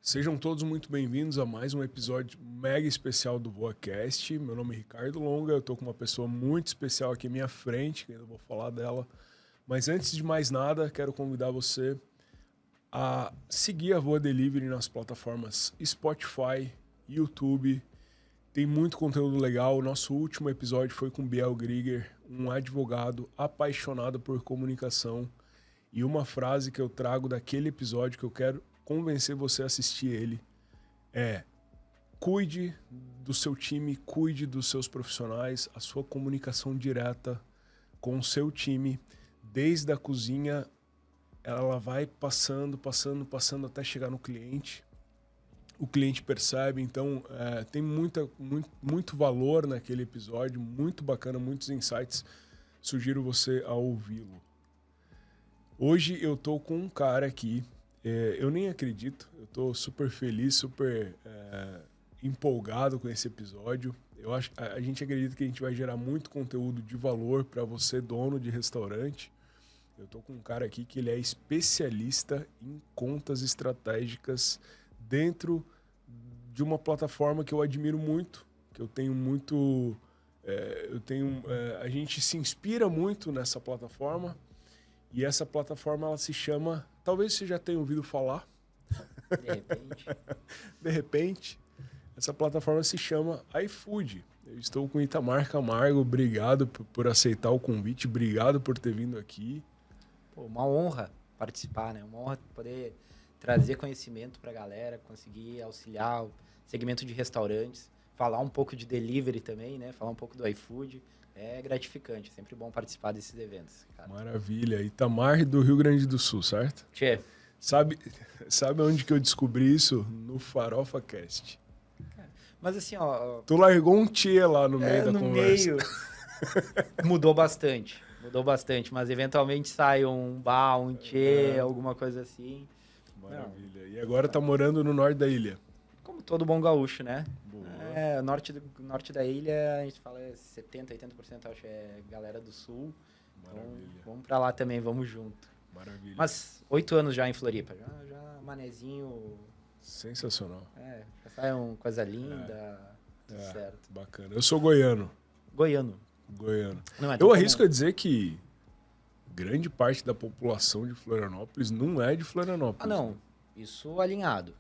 Sejam todos muito bem-vindos a mais um episódio mega especial do VoaCast. Meu nome é Ricardo Longa, eu estou com uma pessoa muito especial aqui à minha frente, que eu vou falar dela. Mas antes de mais nada, quero convidar você a seguir a Voa Delivery nas plataformas Spotify, YouTube. Tem muito conteúdo legal. O nosso último episódio foi com Biel Grieger, um advogado apaixonado por comunicação. E uma frase que eu trago daquele episódio que eu quero convencer você a assistir ele é: cuide do seu time, cuide dos seus profissionais, a sua comunicação direta com o seu time, desde a cozinha, ela vai passando até chegar no cliente. O cliente percebe, então tem muito valor naquele episódio, muito bacana, muitos insights. Sugiro você a ouvi-lo. Hoje eu tô com um cara aqui, eu nem acredito, eu tô super feliz, super empolgado com esse episódio. Eu acho, a gente acredita que a gente vai gerar muito conteúdo de valor para você, dono de restaurante. Eu tô com um cara aqui que ele é especialista em contas estratégicas dentro de uma plataforma que eu admiro muito, que eu tenho muito... a gente se inspira muito nessa plataforma. E essa plataforma, ela se chama... Talvez você já tenha ouvido falar. De repente. De repente. Essa plataforma se chama iFood. Eu estou com o Itamar Camargo. Obrigado por aceitar o convite. Obrigado por ter vindo aqui. Pô, uma honra participar, né? Uma honra poder trazer conhecimento para a galera, conseguir auxiliar o segmento de restaurantes, falar um pouco de delivery também, né? Falar um pouco do iFood. É gratificante, é sempre bom participar desses eventos, cara. Maravilha. Itamar do Rio Grande do Sul, certo? Tchê. Sabe onde que eu descobri isso? No Farofa Cast. Mas assim, ó... Tu largou um tchê lá no meio da conversa. Meio. Mudou bastante, mas eventualmente sai um bar, um tchê, alguma coisa assim. Maravilha. Não. E agora tá morando no norte da ilha? Como todo bom gaúcho, né? Boa. Norte da ilha, a gente fala 70%, 80%, acho, é galera do sul. Maravilha. Então, vamos pra lá também, vamos junto. Maravilha. Mas 8 anos já em Floripa, já manezinho. Sensacional. Já sai uma coisa linda, tudo certo. Bacana. Eu sou goiano. Goiano. Não, eu arrisco a dizer que grande parte da população de Florianópolis não é de Florianópolis. Não. Né? Isso alinhado.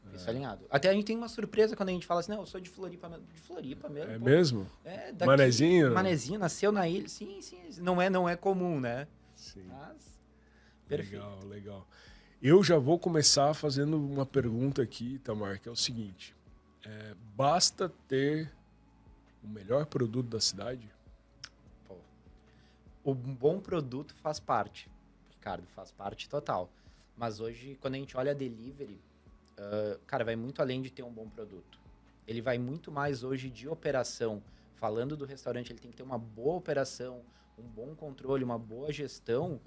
Até a gente tem uma surpresa quando a gente fala assim, não, eu sou de Floripa mesmo. É mesmo? Daqui, Manezinho? Manezinho, nasceu na ilha. Sim. Não é comum, né? Sim. Mas, perfeito. Legal. Eu já vou começar fazendo uma pergunta aqui, Itamar, que é o seguinte. Basta ter o melhor produto da cidade? Pô, o bom produto faz parte, Ricardo, faz parte total. Mas hoje, quando a gente olha a delivery, cara, vai muito além de ter um bom produto. Ele vai muito mais hoje de operação. Falando do restaurante, ele tem que ter uma boa operação, um bom controle, uma boa gestão.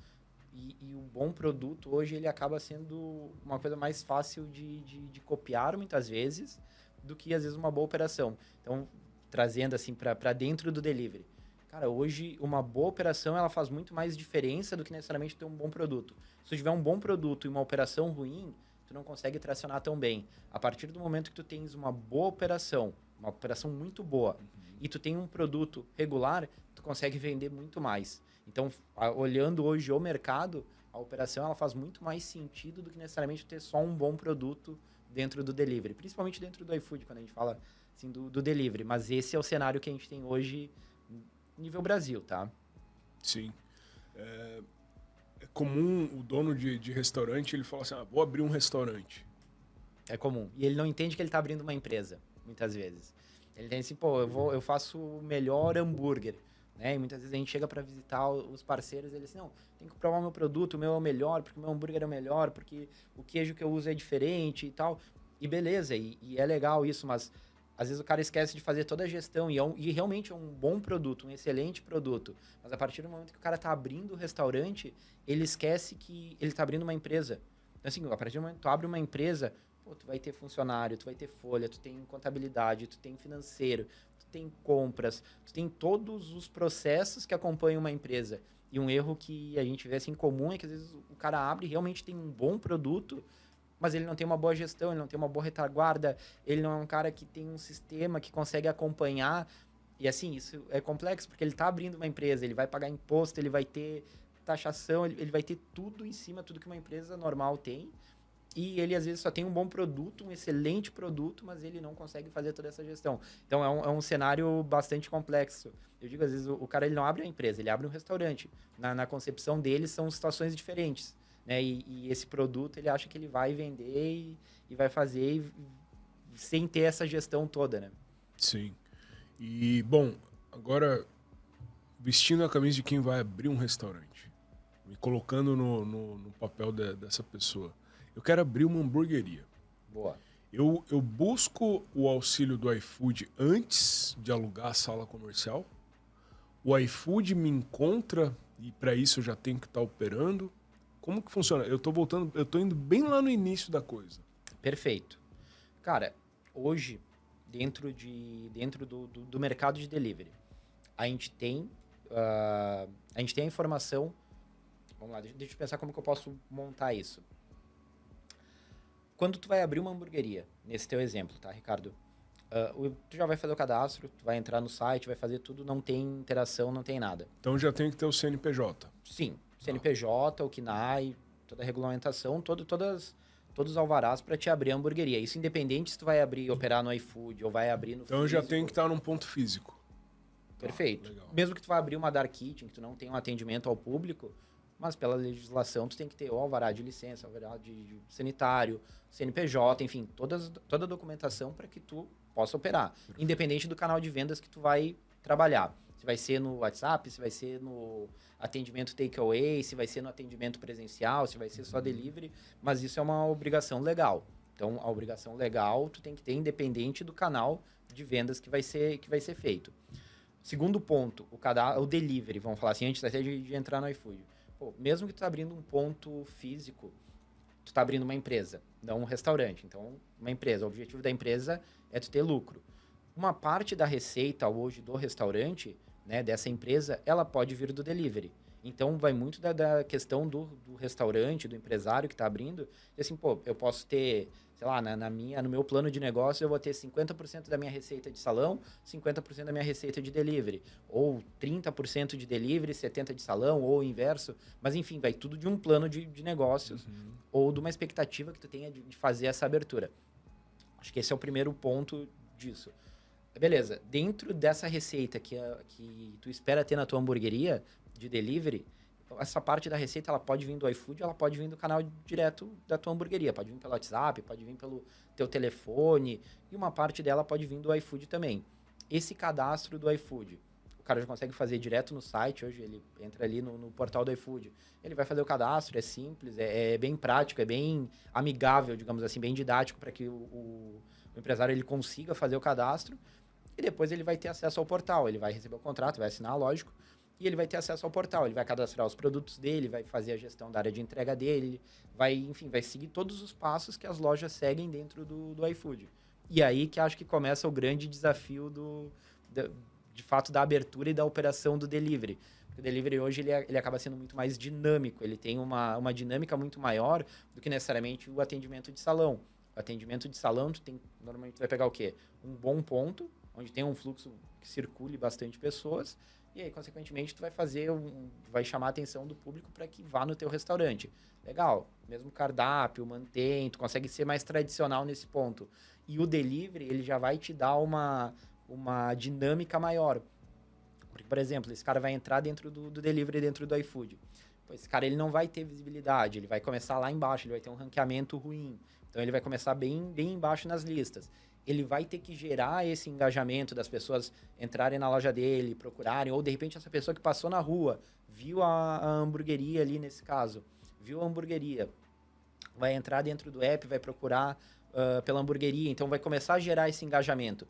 E o bom produto hoje, ele acaba sendo uma coisa mais fácil de copiar, muitas vezes, do que, às vezes, uma boa operação. Então, trazendo assim para dentro do delivery. Cara, hoje uma boa operação ela faz muito mais diferença do que necessariamente ter um bom produto. Se tu tiver um bom produto e uma operação ruim, tu não consegue tracionar tão bem. A partir do momento que tu tens uma boa operação, uma operação muito boa, e tu tem um produto regular, tu consegue vender muito mais. Então, olhando hoje o mercado, a operação ela faz muito mais sentido do que necessariamente ter só um bom produto dentro do delivery. Principalmente dentro do iFood, quando a gente fala assim, do delivery. Mas esse é o cenário que a gente tem hoje nível Brasil, tá? Sim. É comum o dono de restaurante, ele fala assim, vou abrir um restaurante. É comum. E ele não entende que ele está abrindo uma empresa, muitas vezes. Ele tem assim, eu faço o melhor hambúrguer, né? E muitas vezes a gente chega para visitar os parceiros e ele assim, não, tem que provar o meu produto, o meu é o melhor, porque o meu hambúrguer é o melhor, porque o queijo que eu uso é diferente e tal. E beleza, e é legal isso, mas às vezes o cara esquece de fazer toda a gestão e realmente é um bom produto, um excelente produto. Mas a partir do momento que o cara está abrindo o restaurante, ele esquece que ele está abrindo uma empresa. Então, assim, a partir do momento que tu abre uma empresa, tu vai ter funcionário, tu vai ter folha, tu tem contabilidade, tu tem financeiro, tu tem compras, tu tem todos os processos que acompanham uma empresa. E um erro que a gente vê assim comum é que às vezes o cara abre e realmente tem um bom produto, mas ele não tem uma boa gestão, ele não tem uma boa retaguarda, ele não é um cara que tem um sistema que consegue acompanhar. E assim, isso é complexo, porque ele está abrindo uma empresa, ele vai pagar imposto, ele vai ter taxação, ele vai ter tudo em cima, tudo que uma empresa normal tem. E ele, às vezes, só tem um bom produto, um excelente produto, mas ele não consegue fazer toda essa gestão. Então, é um cenário bastante complexo. Eu digo, às vezes, o cara ele não abre a empresa, ele abre um restaurante. Na concepção dele, são situações diferentes. Né? E esse produto, ele acha que ele vai vender e vai fazer sem ter essa gestão toda, né? Sim. E, bom, agora, vestindo a camisa de quem vai abrir um restaurante, me colocando no papel dessa pessoa. Eu quero abrir uma hamburgueria. Boa. Eu busco o auxílio do iFood antes de alugar a sala comercial. O iFood me encontra e para isso eu já tenho que estar operando. Como que funciona? Eu tô indo bem lá no início da coisa. Perfeito. Cara, hoje, dentro do mercado de delivery, a gente tem a informação. Vamos lá, deixa eu pensar como que eu posso montar isso. Quando tu vai abrir uma hamburgueria, nesse teu exemplo, tá, Ricardo? Tu já vai fazer o cadastro, tu vai entrar no site, vai fazer tudo, não tem interação, não tem nada. Então já tem que ter o CNPJ. Sim, CNPJ, o KNAI, toda a regulamentação, todos os alvarás para te abrir a hamburgueria. Isso independente se tu vai abrir e operar no iFood ou vai abrir no Então eu já tenho que estar num ponto físico. Perfeito. Legal. Mesmo que tu vá abrir uma dark kitchen, que tu não tenha um atendimento ao público, mas pela legislação tu tem que ter o alvará de licença, alvará de sanitário, CNPJ, enfim, toda a documentação para que tu possa operar. Perfeito. Independente do canal de vendas que tu vai trabalhar. Se vai ser no WhatsApp, se vai ser no atendimento takeaway, se vai ser no atendimento presencial, se vai ser só delivery, mas isso é uma obrigação legal. Então, a obrigação legal tu tem que ter independente do canal de vendas que vai ser feito. Segundo ponto, o delivery, vamos falar assim, antes até de entrar no iFood. Pô, mesmo que tu tá abrindo um ponto físico, tu tá abrindo uma empresa, não um restaurante. Então, uma empresa, o objetivo da empresa é tu ter lucro. Uma parte da receita hoje do restaurante, né, dessa empresa, ela pode vir do delivery. Então, vai muito da questão do restaurante, do empresário que está abrindo. E assim, pô, eu posso ter, sei lá, no meu plano de negócio, eu vou ter 50% da minha receita de salão, 50% da minha receita de delivery. Ou 30% de delivery, 70% de salão, ou o inverso. Mas, enfim, vai tudo de um plano de negócios ou de uma expectativa que tu tenha de fazer essa abertura. Acho que esse é o primeiro ponto disso. Beleza, dentro dessa receita que tu espera ter na tua hamburgueria de delivery, essa parte da receita ela pode vir do iFood, ela pode vir do canal direto da tua hamburgueria, pode vir pelo WhatsApp, pode vir pelo teu telefone, e uma parte dela pode vir do iFood também. Esse cadastro do iFood, o cara já consegue fazer direto no site, hoje ele entra ali no portal do iFood, ele vai fazer o cadastro, é simples, é bem prático, é bem amigável, digamos assim, bem didático para que o empresário ele consiga fazer o cadastro, e depois ele vai ter acesso ao portal, ele vai receber o contrato, vai assinar, lógico, e ele vai ter acesso ao portal, ele vai cadastrar os produtos dele, vai fazer a gestão da área de entrega dele, vai seguir todos os passos que as lojas seguem dentro do iFood. E aí que acho que começa o grande desafio de fato da abertura e da operação do delivery. Porque o delivery hoje ele acaba sendo muito mais dinâmico, ele tem uma dinâmica muito maior do que necessariamente o atendimento de salão. O atendimento de salão, normalmente tu vai pegar o quê? Um bom ponto, onde tem um fluxo que circule bastante pessoas, e aí, consequentemente, tu vai chamar a atenção do público para que vá no teu restaurante. Legal, mesmo cardápio, mantém, tu consegue ser mais tradicional nesse ponto. E o delivery, ele já vai te dar uma dinâmica maior. Porque, por exemplo, esse cara vai entrar dentro do delivery, dentro do iFood. Pô, esse cara ele não vai ter visibilidade, ele vai começar lá embaixo, ele vai ter um ranqueamento ruim. Então, ele vai começar bem embaixo nas listas. Ele vai ter que gerar esse engajamento das pessoas entrarem na loja dele, procurarem, ou de repente essa pessoa que passou na rua, viu a hamburgueria ali nesse caso, viu a hamburgueria, vai entrar dentro do app, vai procurar pela hamburgueria, então vai começar a gerar esse engajamento.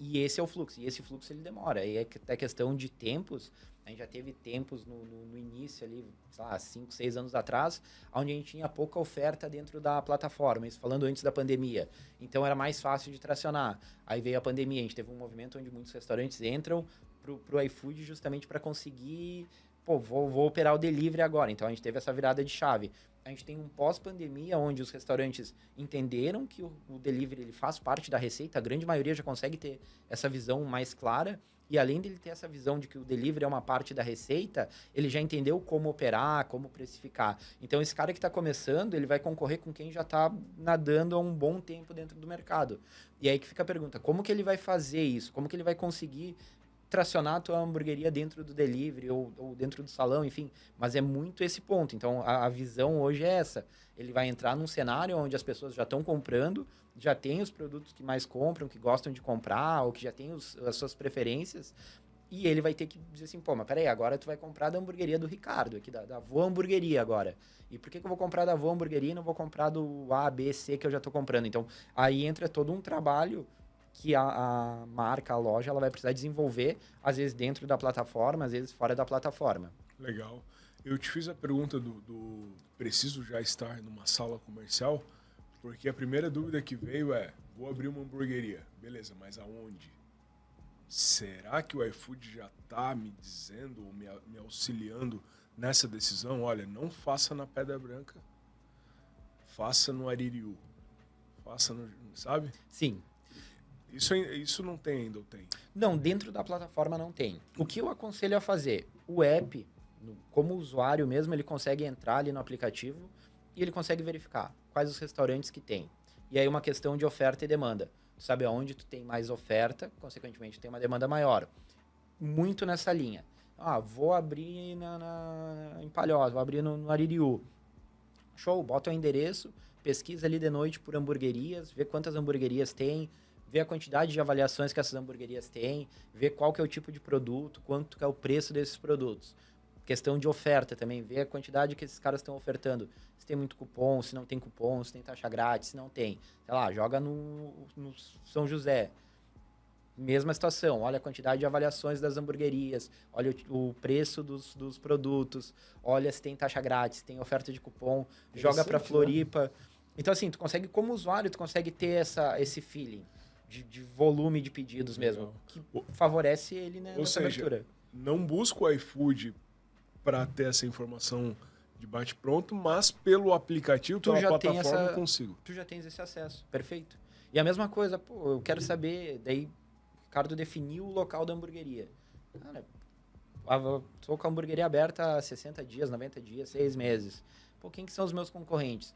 E esse é o fluxo, e esse fluxo ele demora, e é até questão de tempos. A gente já teve tempos no início ali, sei lá, 5, 6 anos atrás, onde a gente tinha pouca oferta dentro da plataforma, isso falando antes da pandemia. Então era mais fácil de tracionar. Aí veio a pandemia, a gente teve um movimento onde muitos restaurantes entram pro iFood justamente para conseguir pô, vou operar o delivery agora. Então, a gente teve essa virada de chave. A gente tem um pós-pandemia, onde os restaurantes entenderam que o delivery ele faz parte da receita. A grande maioria já consegue ter essa visão mais clara. E além dele ter essa visão de que o delivery é uma parte da receita, ele já entendeu como operar, como precificar. Então, esse cara que está começando, ele vai concorrer com quem já está nadando há um bom tempo dentro do mercado. E aí que fica a pergunta, como que ele vai fazer isso? Como que ele vai conseguir tracionar a tua hamburgueria dentro do delivery ou dentro do salão, enfim. Mas é muito esse ponto. Então, a visão hoje é essa. Ele vai entrar num cenário onde as pessoas já estão comprando, já tem os produtos que mais compram, que gostam de comprar, ou que já tem as suas preferências, e ele vai ter que dizer assim, pô, mas peraí, agora tu vai comprar da hamburgueria do Ricardo, aqui da Vô Hamburgueria agora. E por que eu vou comprar da Vô Hamburgueria e não vou comprar do A, B, C que eu já estou comprando? Então, aí entra todo um trabalho que a marca, a loja, ela vai precisar desenvolver, às vezes dentro da plataforma, às vezes fora da plataforma. Legal. Eu te fiz a pergunta do preciso já estar numa sala comercial, porque a primeira dúvida que veio é, vou abrir uma hamburgueria. Beleza, mas aonde? Será que o iFood já está me dizendo ou me auxiliando nessa decisão? Olha, não faça na Pedra Branca, faça no Aririu. Faça no... Sabe? Sim. Isso não tem ainda, ou tem? Não, dentro da plataforma não tem. O que eu aconselho a fazer? O app, como usuário mesmo, ele consegue entrar ali no aplicativo e ele consegue verificar quais os restaurantes que tem. E aí uma questão de oferta e demanda. Tu sabe aonde tu tem mais oferta, consequentemente tem uma demanda maior. Muito nessa linha. Ah, vou abrir em Palhoça, vou abrir no Aririu. Show, bota o endereço, pesquisa ali de noite por hamburguerias, vê quantas hamburguerias tem, vê a quantidade de avaliações que essas hamburguerias têm, vê qual que é o tipo de produto, quanto que é o preço desses produtos. Questão de oferta também, ver a quantidade que esses caras estão ofertando. Se tem muito cupom, se não tem cupom, se tem taxa grátis, se não tem. Sei lá, joga no São José. Mesma situação, olha a quantidade de avaliações das hamburguerias, olha o preço dos produtos, olha se tem taxa grátis, se tem oferta de cupom, joga para Floripa. Né? Então, assim, tu consegue, como usuário, tu consegue ter esse feeling de volume de pedidos mesmo, que favorece ele nessa abertura. Não busca o iFood para ter essa informação de bate-pronto, mas pelo aplicativo, pela plataforma, eu consigo. Tu já tens esse acesso, perfeito. E a mesma coisa, pô, eu quero saber, daí o Ricardo definiu o local da hamburgueria. Cara, estou com a hamburgueria aberta há 60 dias, 90 dias, 6 meses. Pô, quem que são os meus concorrentes?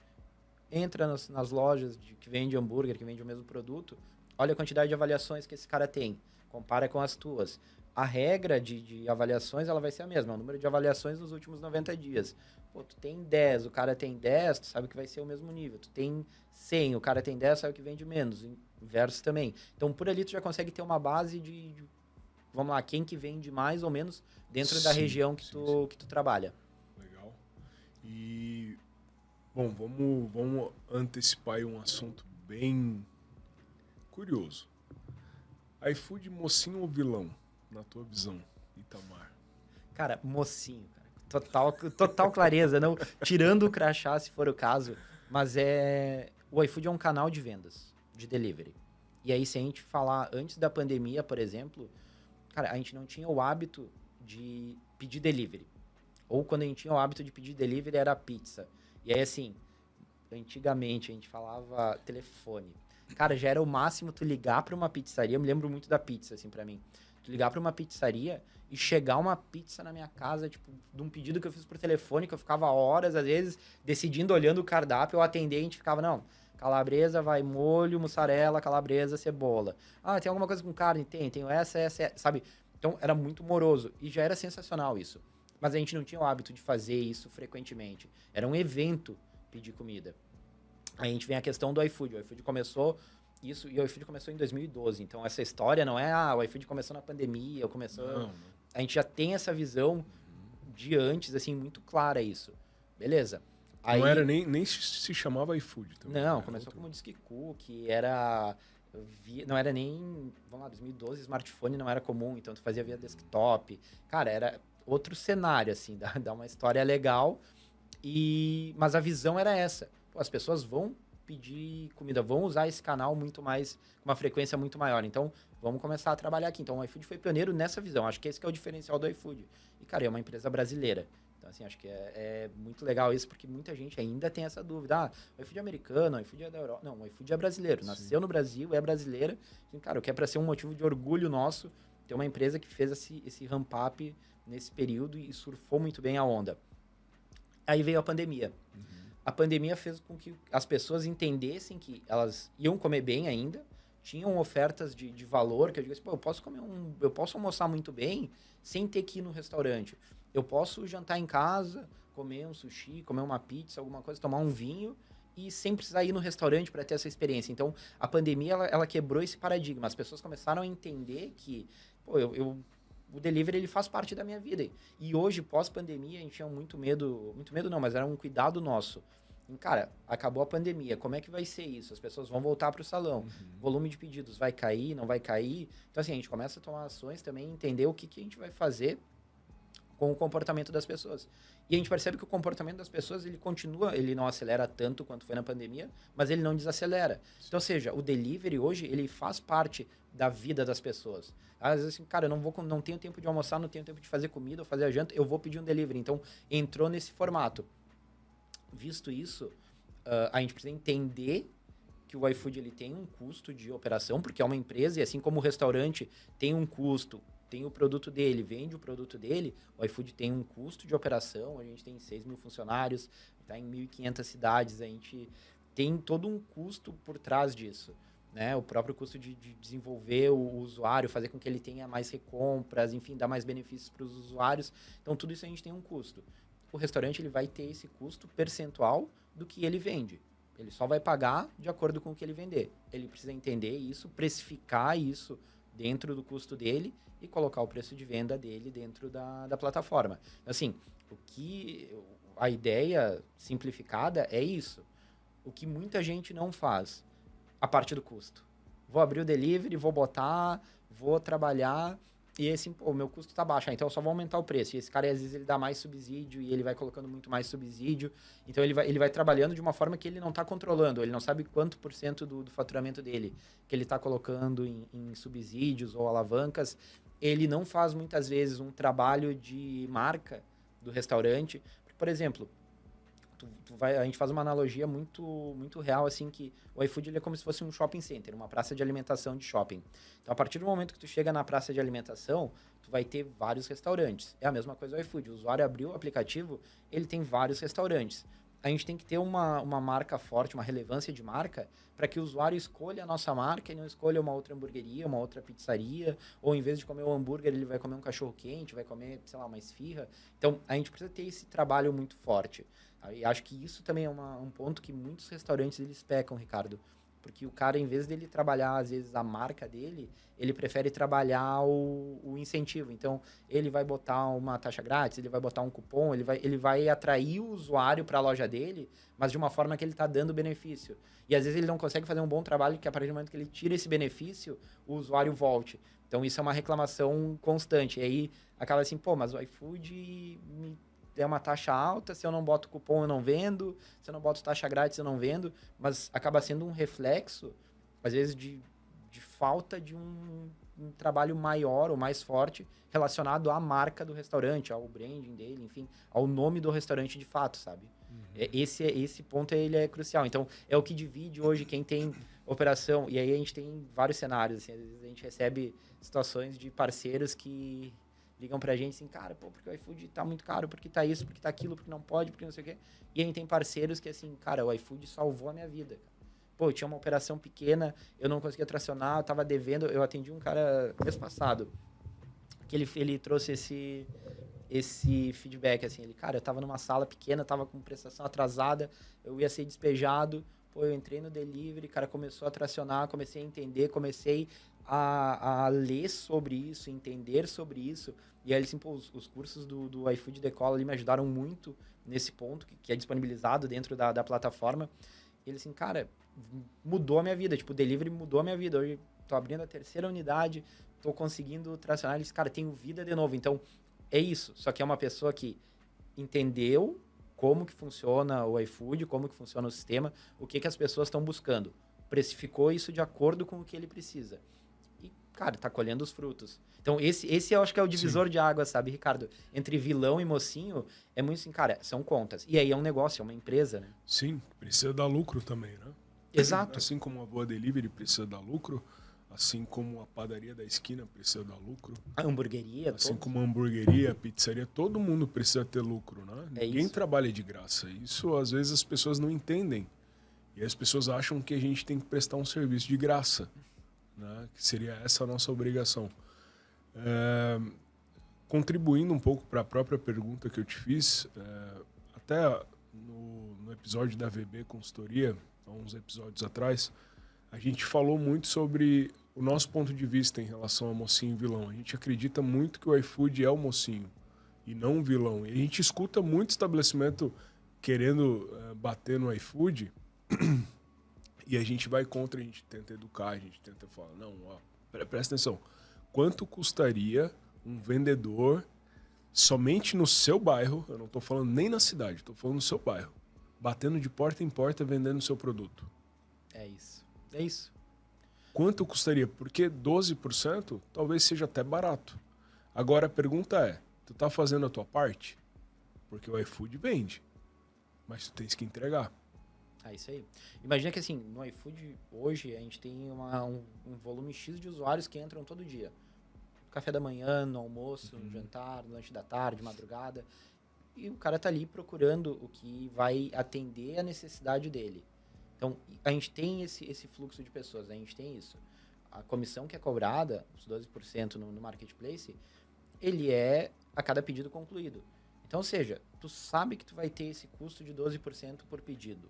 Entra nas lojas que vende hambúrguer, que vende o mesmo produto, olha a quantidade de avaliações que esse cara tem, compara com as tuas. A regra de avaliações ela vai ser a mesma, o número de avaliações nos últimos 90 dias. Pô, tu tem 10, o cara tem 10, tu sabe que vai ser o mesmo nível. Tu tem 100, o cara tem 10, sabe que vende menos. Inverso também. Então, por ali tu já consegue ter uma base vamos lá, quem que vende mais ou menos dentro da região que tu trabalha. Legal. E, bom, vamos antecipar aí um assunto bem curioso. iFood, mocinho ou vilão? Na tua visão, Itamar? Cara, mocinho, cara. Total clareza, não tirando o crachá, se for o caso. Mas o iFood é um canal de vendas, de delivery. E aí, se a gente falar antes da pandemia, por exemplo, cara, a gente não tinha o hábito de pedir delivery. Ou quando a gente tinha o hábito de pedir delivery, era pizza. E aí, assim, antigamente a gente falava telefone. Cara, já era o máximo tu ligar para uma pizzaria. Eu me lembro muito da pizza, assim, para mim. Tu ligar para uma pizzaria e chegar uma pizza na minha casa, tipo, de um pedido que eu fiz por telefone, que eu ficava horas, às vezes, decidindo, olhando o cardápio, eu atendia e a gente ficava, não, calabresa, vai molho, mussarela, calabresa, cebola. Ah, tem alguma coisa com carne? Tenho essa, sabe? Então, era muito moroso e já era sensacional isso. Mas a gente não tinha o hábito de fazer isso frequentemente. Era um evento pedir comida. Aí a gente vem a questão do iFood. O iFood começou... Isso, e o iFood começou em 2012. Então, essa história não é, o iFood começou na pandemia, Não. A gente já tem essa visão de antes, assim, muito clara isso. Beleza. Aí, não era nem se chamava iFood também. Não, começou como Disquicu, que era... Não era nem... Vamos lá, 2012, smartphone não era comum, então tu fazia via desktop. Cara, era outro cenário, assim, dá uma história legal. Mas a visão era essa. Pô, as pessoas vão pedir comida, vão usar esse canal muito mais, com uma frequência muito maior. Então, vamos começar a trabalhar aqui. Então, o iFood foi pioneiro nessa visão. Acho que esse que é o diferencial do iFood. E, cara, é uma empresa brasileira. Então, assim, acho que é muito legal isso, porque muita gente ainda tem essa dúvida. Ah, o iFood é americano, o iFood é da Europa. Não, o iFood é brasileiro. Nasceu no Brasil, é brasileira. Assim, cara, o que é para ser um motivo de orgulho nosso, ter uma empresa que fez esse ramp-up nesse período e surfou muito bem a onda. Aí veio a pandemia. A pandemia fez com que as pessoas entendessem que elas iam comer bem ainda, tinham ofertas de valor, que eu digo assim, pô, eu posso almoçar muito bem sem ter que ir no restaurante. Eu posso jantar em casa, comer um sushi, comer uma pizza, alguma coisa, tomar um vinho e sem precisar ir no restaurante para ter essa experiência. Então, a pandemia, ela quebrou esse paradigma. As pessoas começaram a entender que, pô, o delivery ele faz parte da minha vida. E hoje, pós-pandemia, a gente tinha muito medo não, mas era um cuidado nosso. E, cara, acabou a pandemia, como é que vai ser isso? As pessoas vão voltar para o salão, volume de pedidos vai cair, não vai cair? Então, assim, a gente começa a tomar ações também, entender o que a gente vai fazer com o comportamento das pessoas. E a gente percebe que o comportamento das pessoas, ele continua, ele não acelera tanto quanto foi na pandemia, mas ele não desacelera. Então, ou seja, o delivery hoje, ele faz parte da vida das pessoas. Às vezes, assim, cara, eu não tenho tempo de almoçar, não tenho tempo de fazer comida ou fazer a janta, eu vou pedir um delivery. Então, entrou nesse formato. Visto isso, a gente precisa entender que o iFood ele tem um custo de operação, porque é uma empresa e assim como o restaurante tem um custo, tem o produto dele, vende o produto dele, o iFood tem um custo de operação, a gente tem 6 mil funcionários, está em 1.500 cidades, a gente tem todo um custo por trás disso. Né? O próprio custo de desenvolver o usuário, fazer com que ele tenha mais recompras, enfim, dar mais benefícios para os usuários. Então, tudo isso a gente tem um custo. O restaurante ele vai ter esse custo percentual do que ele vende. Ele só vai pagar de acordo com o que ele vender. Ele precisa entender isso, precificar isso dentro do custo dele e colocar o preço de venda dele dentro da plataforma. Assim, a ideia simplificada é isso. O que muita gente não faz, a parte do custo. Vou abrir o delivery, vou botar, vou trabalhar e assim, pô, o meu custo tá baixo, então eu só vou aumentar o preço. E esse cara, às vezes, ele dá mais subsídio e ele vai colocando muito mais subsídio. Então, ele vai trabalhando de uma forma que ele não tá controlando. Ele não sabe quanto por cento do faturamento dele que ele tá colocando em subsídios ou alavancas. Ele não faz, muitas vezes, um trabalho de marca do restaurante. Por exemplo, a gente faz uma analogia muito real, assim, que o iFood ele é como se fosse um shopping center, uma praça de alimentação de shopping. Então, a partir do momento que tu chega na praça de alimentação, tu vai ter vários restaurantes. É a mesma coisa do iFood. O usuário abriu o aplicativo, ele tem vários restaurantes. A gente tem que ter uma marca forte, uma relevância de marca, para que o usuário escolha a nossa marca e não escolha uma outra hamburgueria, uma outra pizzaria, ou em vez de comer um hambúrguer, ele vai comer um cachorro-quente, vai comer, sei lá, uma esfirra. Então, a gente precisa ter esse trabalho muito forte. E acho que isso também é um ponto que muitos restaurantes eles pecam, Ricardo. Porque o cara, em vez dele trabalhar, às vezes, a marca dele, ele prefere trabalhar o incentivo. Então, ele vai botar uma taxa grátis, ele vai botar um cupom, ele vai atrair o usuário para a loja dele, mas de uma forma que ele está dando benefício. E, às vezes, ele não consegue fazer um bom trabalho, que a partir do momento que ele tira esse benefício, o usuário volte. Então, isso é uma reclamação constante. E aí, acaba assim, pô, mas o iFood é uma taxa alta, se eu não boto cupom eu não vendo, se eu não boto taxa grátis eu não vendo, mas acaba sendo um reflexo, às vezes, de falta de um trabalho maior ou mais forte relacionado à marca do restaurante, ao branding dele, enfim, ao nome do restaurante de fato, sabe? Esse ponto ele é crucial. Então, é o que divide hoje quem tem operação, e aí a gente tem vários cenários, assim, às vezes a gente recebe situações de parceiros que ligam pra gente assim, cara, pô, porque o iFood tá muito caro, porque tá isso, porque tá aquilo, porque não pode, porque não sei o quê. E a gente tem parceiros que, assim, cara, o iFood salvou a minha vida. Pô, eu tinha uma operação pequena, eu não conseguia tracionar, eu tava devendo. Eu atendi um cara mês passado, que ele trouxe esse feedback, assim, ele, cara, eu tava numa sala pequena, tava com prestação atrasada, eu ia ser despejado, pô, eu entrei no delivery, cara, começou a tracionar, comecei a entender, comecei a ler sobre isso, entender sobre isso. E aí, assim, pô, os cursos do iFood Decola ali me ajudaram muito nesse ponto, que é disponibilizado dentro da plataforma. E ele, assim, cara, mudou a minha vida. Tipo, o delivery mudou a minha vida. Hoje tô abrindo a 3ª unidade, tô conseguindo tracionar. Eles, cara, tenho vida de novo. Então, é isso. Só que é uma pessoa que entendeu como que funciona o iFood, como que funciona o sistema, o que as pessoas estão buscando. Precificou isso de acordo com o que ele precisa. E, cara, tá colhendo os frutos. Então, esse eu acho que é o divisor de águas, sabe, Ricardo? Entre vilão e mocinho, é muito assim, cara, são contas. E aí é um negócio, é uma empresa, né? Sim, precisa dar lucro também, né? Exato. Assim como a Boa Delivery precisa dar lucro, assim como a padaria da esquina precisa dar lucro. A hamburgueria, assim todos. como a hamburgueria, a pizzaria, todo mundo precisa ter lucro, né? Ninguém trabalha de graça. Isso, às vezes, as pessoas não entendem. E as pessoas acham que a gente tem que prestar um serviço de graça, né? Que seria essa a nossa obrigação. Contribuindo um pouco para a própria pergunta que eu te fiz, até no episódio da VB Consultoria, há uns episódios atrás, a gente falou muito sobre o nosso ponto de vista em relação ao mocinho e vilão. A gente acredita muito que o iFood é o mocinho e não o vilão. E a gente escuta muito estabelecimento querendo bater no iFood e a gente vai contra, a gente tenta educar, a gente tenta falar, não, ó, presta atenção, quanto custaria um vendedor somente no seu bairro, eu não estou falando nem na cidade, estou falando no seu bairro, batendo de porta em porta vendendo o seu produto? É isso. É isso. Quanto custaria? Porque 12% talvez seja até barato. Agora a pergunta é, tu tá fazendo a tua parte? Porque o iFood vende, mas tu tens que entregar. É isso aí. Imagina que assim, no iFood hoje a gente tem um volume X de usuários que entram todo dia. No café da manhã, no almoço, no jantar, no lanche da tarde, madrugada. E o cara tá ali procurando o que vai atender a necessidade dele. Então, a gente tem esse fluxo de pessoas, a gente tem isso. A comissão que é cobrada, os 12% no marketplace, ele é a cada pedido concluído. Então, ou seja, tu sabe que tu vai ter esse custo de 12% por pedido.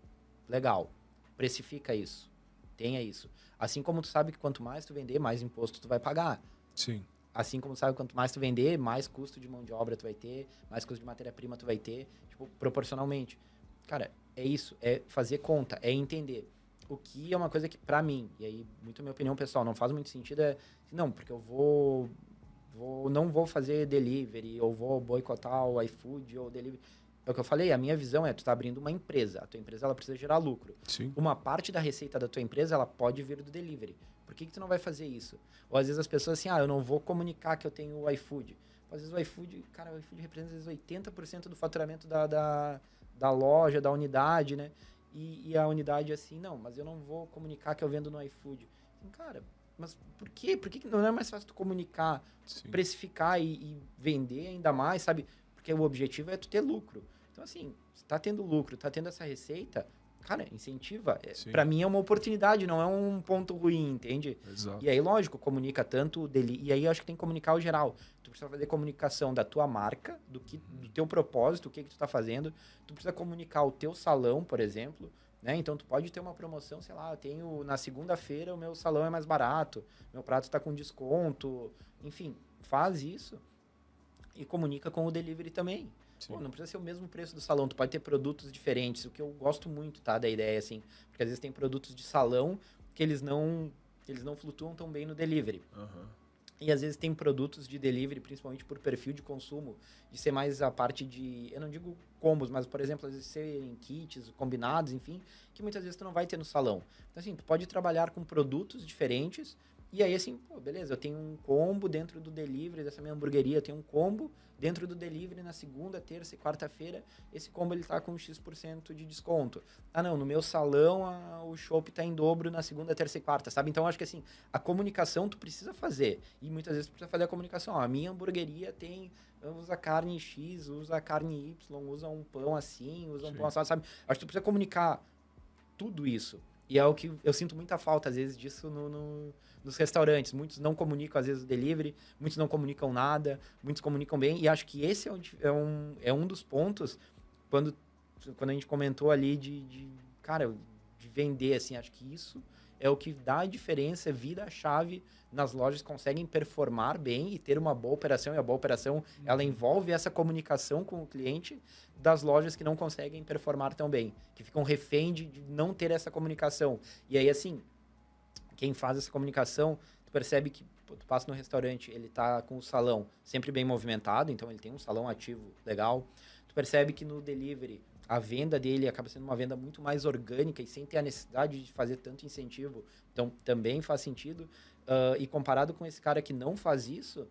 Legal. Precifica isso. Tenha isso. Assim como tu sabe que quanto mais tu vender, mais imposto tu vai pagar. Sim. Assim como tu sabe que quanto mais tu vender, mais custo de mão de obra tu vai ter, mais custo de matéria-prima tu vai ter, tipo, proporcionalmente. Cara, é isso, é fazer conta, é entender. O que é uma coisa que, pra mim, e aí, muito minha opinião pessoal, não faz muito sentido, não, porque eu não vou fazer delivery, ou vou boicotar o iFood ou delivery. É o que eu falei, a minha visão é, tu tá abrindo uma empresa, a tua empresa ela precisa gerar lucro. Sim. Uma parte da receita da tua empresa, ela pode vir do delivery. Por que tu não vai fazer isso? Ou às vezes as pessoas assim, eu não vou comunicar que eu tenho o iFood. Às vezes o iFood, cara, o iFood representa às vezes 80% do faturamento da loja, da unidade, né? E a unidade assim, não, mas eu não vou comunicar que eu vendo no iFood. Assim, cara, mas por quê? Por que não é mais fácil tu comunicar, precificar e vender ainda mais, sabe? Porque o objetivo é tu ter lucro. Então, assim, se tá tendo lucro, tá tendo essa receita, cara, incentiva. Para mim é uma oportunidade, não é um ponto ruim, entende? Exato. E aí, lógico, comunica tanto dele. E aí eu acho que tem que comunicar o geral. Tu precisa fazer comunicação da tua marca, do teu propósito, o que tu tá fazendo. Tu precisa comunicar o teu salão, por exemplo. Né? Então, tu pode ter uma promoção, sei lá, eu tenho na segunda-feira o meu salão é mais barato, meu prato está com desconto. Enfim, faz isso e comunica com o delivery também. Pô, não precisa ser o mesmo preço do salão, tu pode ter produtos diferentes, o que eu gosto muito, tá, da ideia, assim, porque às vezes tem produtos de salão que eles não flutuam tão bem no delivery. E às vezes tem produtos de delivery, principalmente por perfil de consumo, de ser mais a parte de, eu não digo combos, mas, por exemplo, às vezes serem kits, combinados, enfim, que muitas vezes tu não vai ter no salão. Então, assim, tu pode trabalhar com produtos diferentes, e aí, assim, pô, beleza, eu tenho um combo dentro do delivery dessa minha hamburgueria, eu tenho um combo dentro do delivery na segunda, terça e quarta-feira, esse combo ele tá com X% de desconto. Ah, não, no meu salão o chopp tá em dobro na segunda, terça e quarta, sabe? Então, eu acho que, assim, a comunicação tu precisa fazer, e muitas vezes tu precisa fazer a comunicação. Ó, a minha hamburgueria usa carne X, usa carne Y, usa um pão assim, usa um pão assado, sabe? Acho que tu precisa comunicar tudo isso. E é o que eu sinto muita falta, às vezes, disso nos restaurantes. Muitos não comunicam, às vezes, o delivery, muitos não comunicam nada, muitos comunicam bem. E acho que esse é um dos pontos, quando a gente comentou ali cara, de vender, assim, acho que isso é o que dá a diferença, vira a chave nas lojas que conseguem performar bem e ter uma boa operação. E a boa operação, ela envolve essa comunicação com o cliente, das lojas que não conseguem performar tão bem, que ficam refém de não ter essa comunicação. E aí, assim, quem faz essa comunicação, tu percebe que tu passa no restaurante, ele tá com o salão sempre bem movimentado, então ele tem um salão ativo legal. Tu percebe que no delivery a venda dele acaba sendo uma venda muito mais orgânica e sem ter a necessidade de fazer tanto incentivo. Então, também faz sentido. E comparado com esse cara que não faz isso,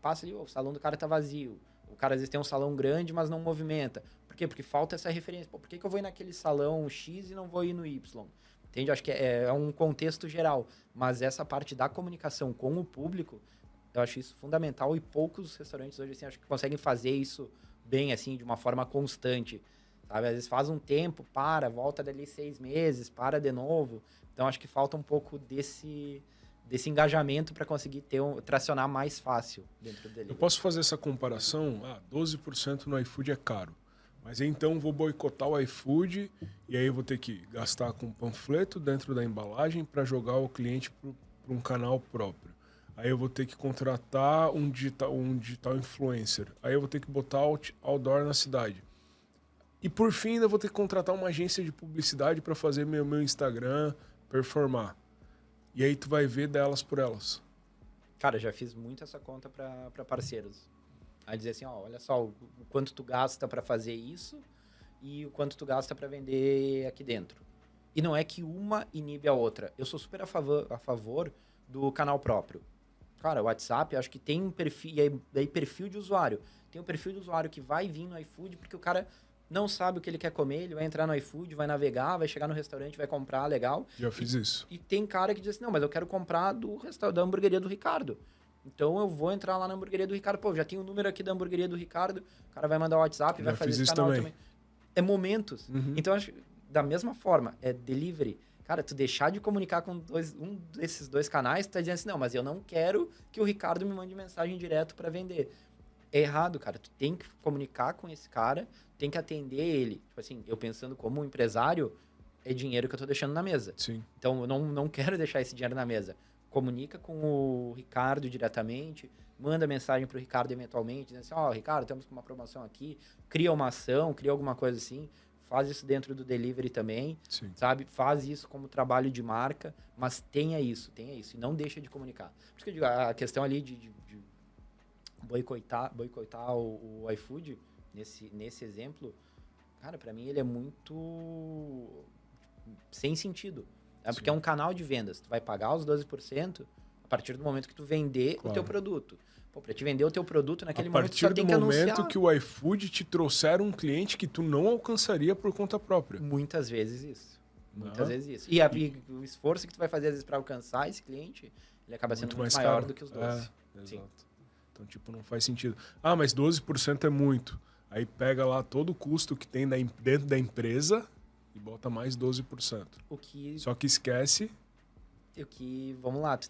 passa ali, o salão do cara tá vazio. O cara às vezes tem um salão grande, mas não movimenta. Por quê? Porque falta essa referência. Pô, por que eu vou ir naquele salão X e não vou ir no Y? Entende? Acho que é um contexto geral. Mas essa parte da comunicação com o público, eu acho isso fundamental. E poucos restaurantes hoje, assim, acho que conseguem fazer isso bem, assim, de uma forma constante. Sabe? Às vezes faz um tempo, volta dali 6 meses, para de novo. Então, acho que falta um pouco desse engajamento para conseguir tracionar mais fácil dentro do delivery. Eu posso fazer essa comparação? 12% no iFood é caro. Mas então vou boicotar o iFood e aí vou ter que gastar com panfleto dentro da embalagem para jogar o cliente para um canal próprio. Aí eu vou ter que contratar um digital influencer. Aí eu vou ter que botar outdoor na cidade. E por fim ainda vou ter que contratar uma agência de publicidade para fazer meu Instagram performar. E aí tu vai ver delas por elas. Cara, já fiz muito essa conta para parceiros. Aí dizer assim, olha só o quanto tu gasta para fazer isso e o quanto tu gasta para vender aqui dentro. E não é que uma inibe a outra. Eu sou super a favor do canal próprio. Cara, o WhatsApp, acho que tem um perfil, e aí perfil de usuário. Tem um perfil de usuário que vai vir no iFood porque o cara não sabe o que ele quer comer, ele vai entrar no iFood, vai navegar, vai chegar no restaurante, vai comprar, legal. Já fiz isso. E tem cara que diz assim, não, mas eu quero comprar da hamburgueria do Ricardo. Então eu vou entrar lá na hamburgueria do Ricardo. Pô, já tem o número aqui da hamburgueria do Ricardo, o cara vai mandar o WhatsApp, vai fazer esse canal também. É momentos. Uhum. Então, acho da mesma forma, é delivery. Cara, tu deixar de comunicar com um desses 2 canais, tu tá dizendo assim, não, mas eu não quero que o Ricardo me mande mensagem direto para vender. É errado, cara. Tu tem que comunicar com esse cara, tem que atender ele. Tipo assim, eu pensando como um empresário, é dinheiro que eu tô deixando na mesa. Sim. Então, eu não quero deixar esse dinheiro na mesa. Comunica com o Ricardo diretamente, manda mensagem pro Ricardo eventualmente, dizendo assim, Ricardo, temos uma promoção aqui, cria uma ação, cria alguma coisa assim, faz isso dentro do delivery também, Sim. Sabe? Faz isso como trabalho de marca, mas tenha isso, e não deixa de comunicar. Por isso que eu digo, a questão ali de boicotar o iFood, nesse exemplo, cara, para mim ele é muito sem sentido. Porque é um canal de vendas. Tu vai pagar os 12% a partir do momento que tu vender o teu produto. Pô, pra te vender o teu produto naquele momento, tu só tem que anunciar. A partir do momento que o iFood te trouxer um cliente que tu não alcançaria por conta própria. Muitas vezes isso. Muitas vezes isso. E o esforço que tu vai fazer, às vezes, para alcançar esse cliente, ele acaba sendo muito maior caro do que os 12%. Exato. Sim. Então, tipo, não faz sentido. Mas 12% é muito. Aí pega lá todo o custo que tem dentro da empresa e bota mais 12%. Só que esquece... Vamos lá, tu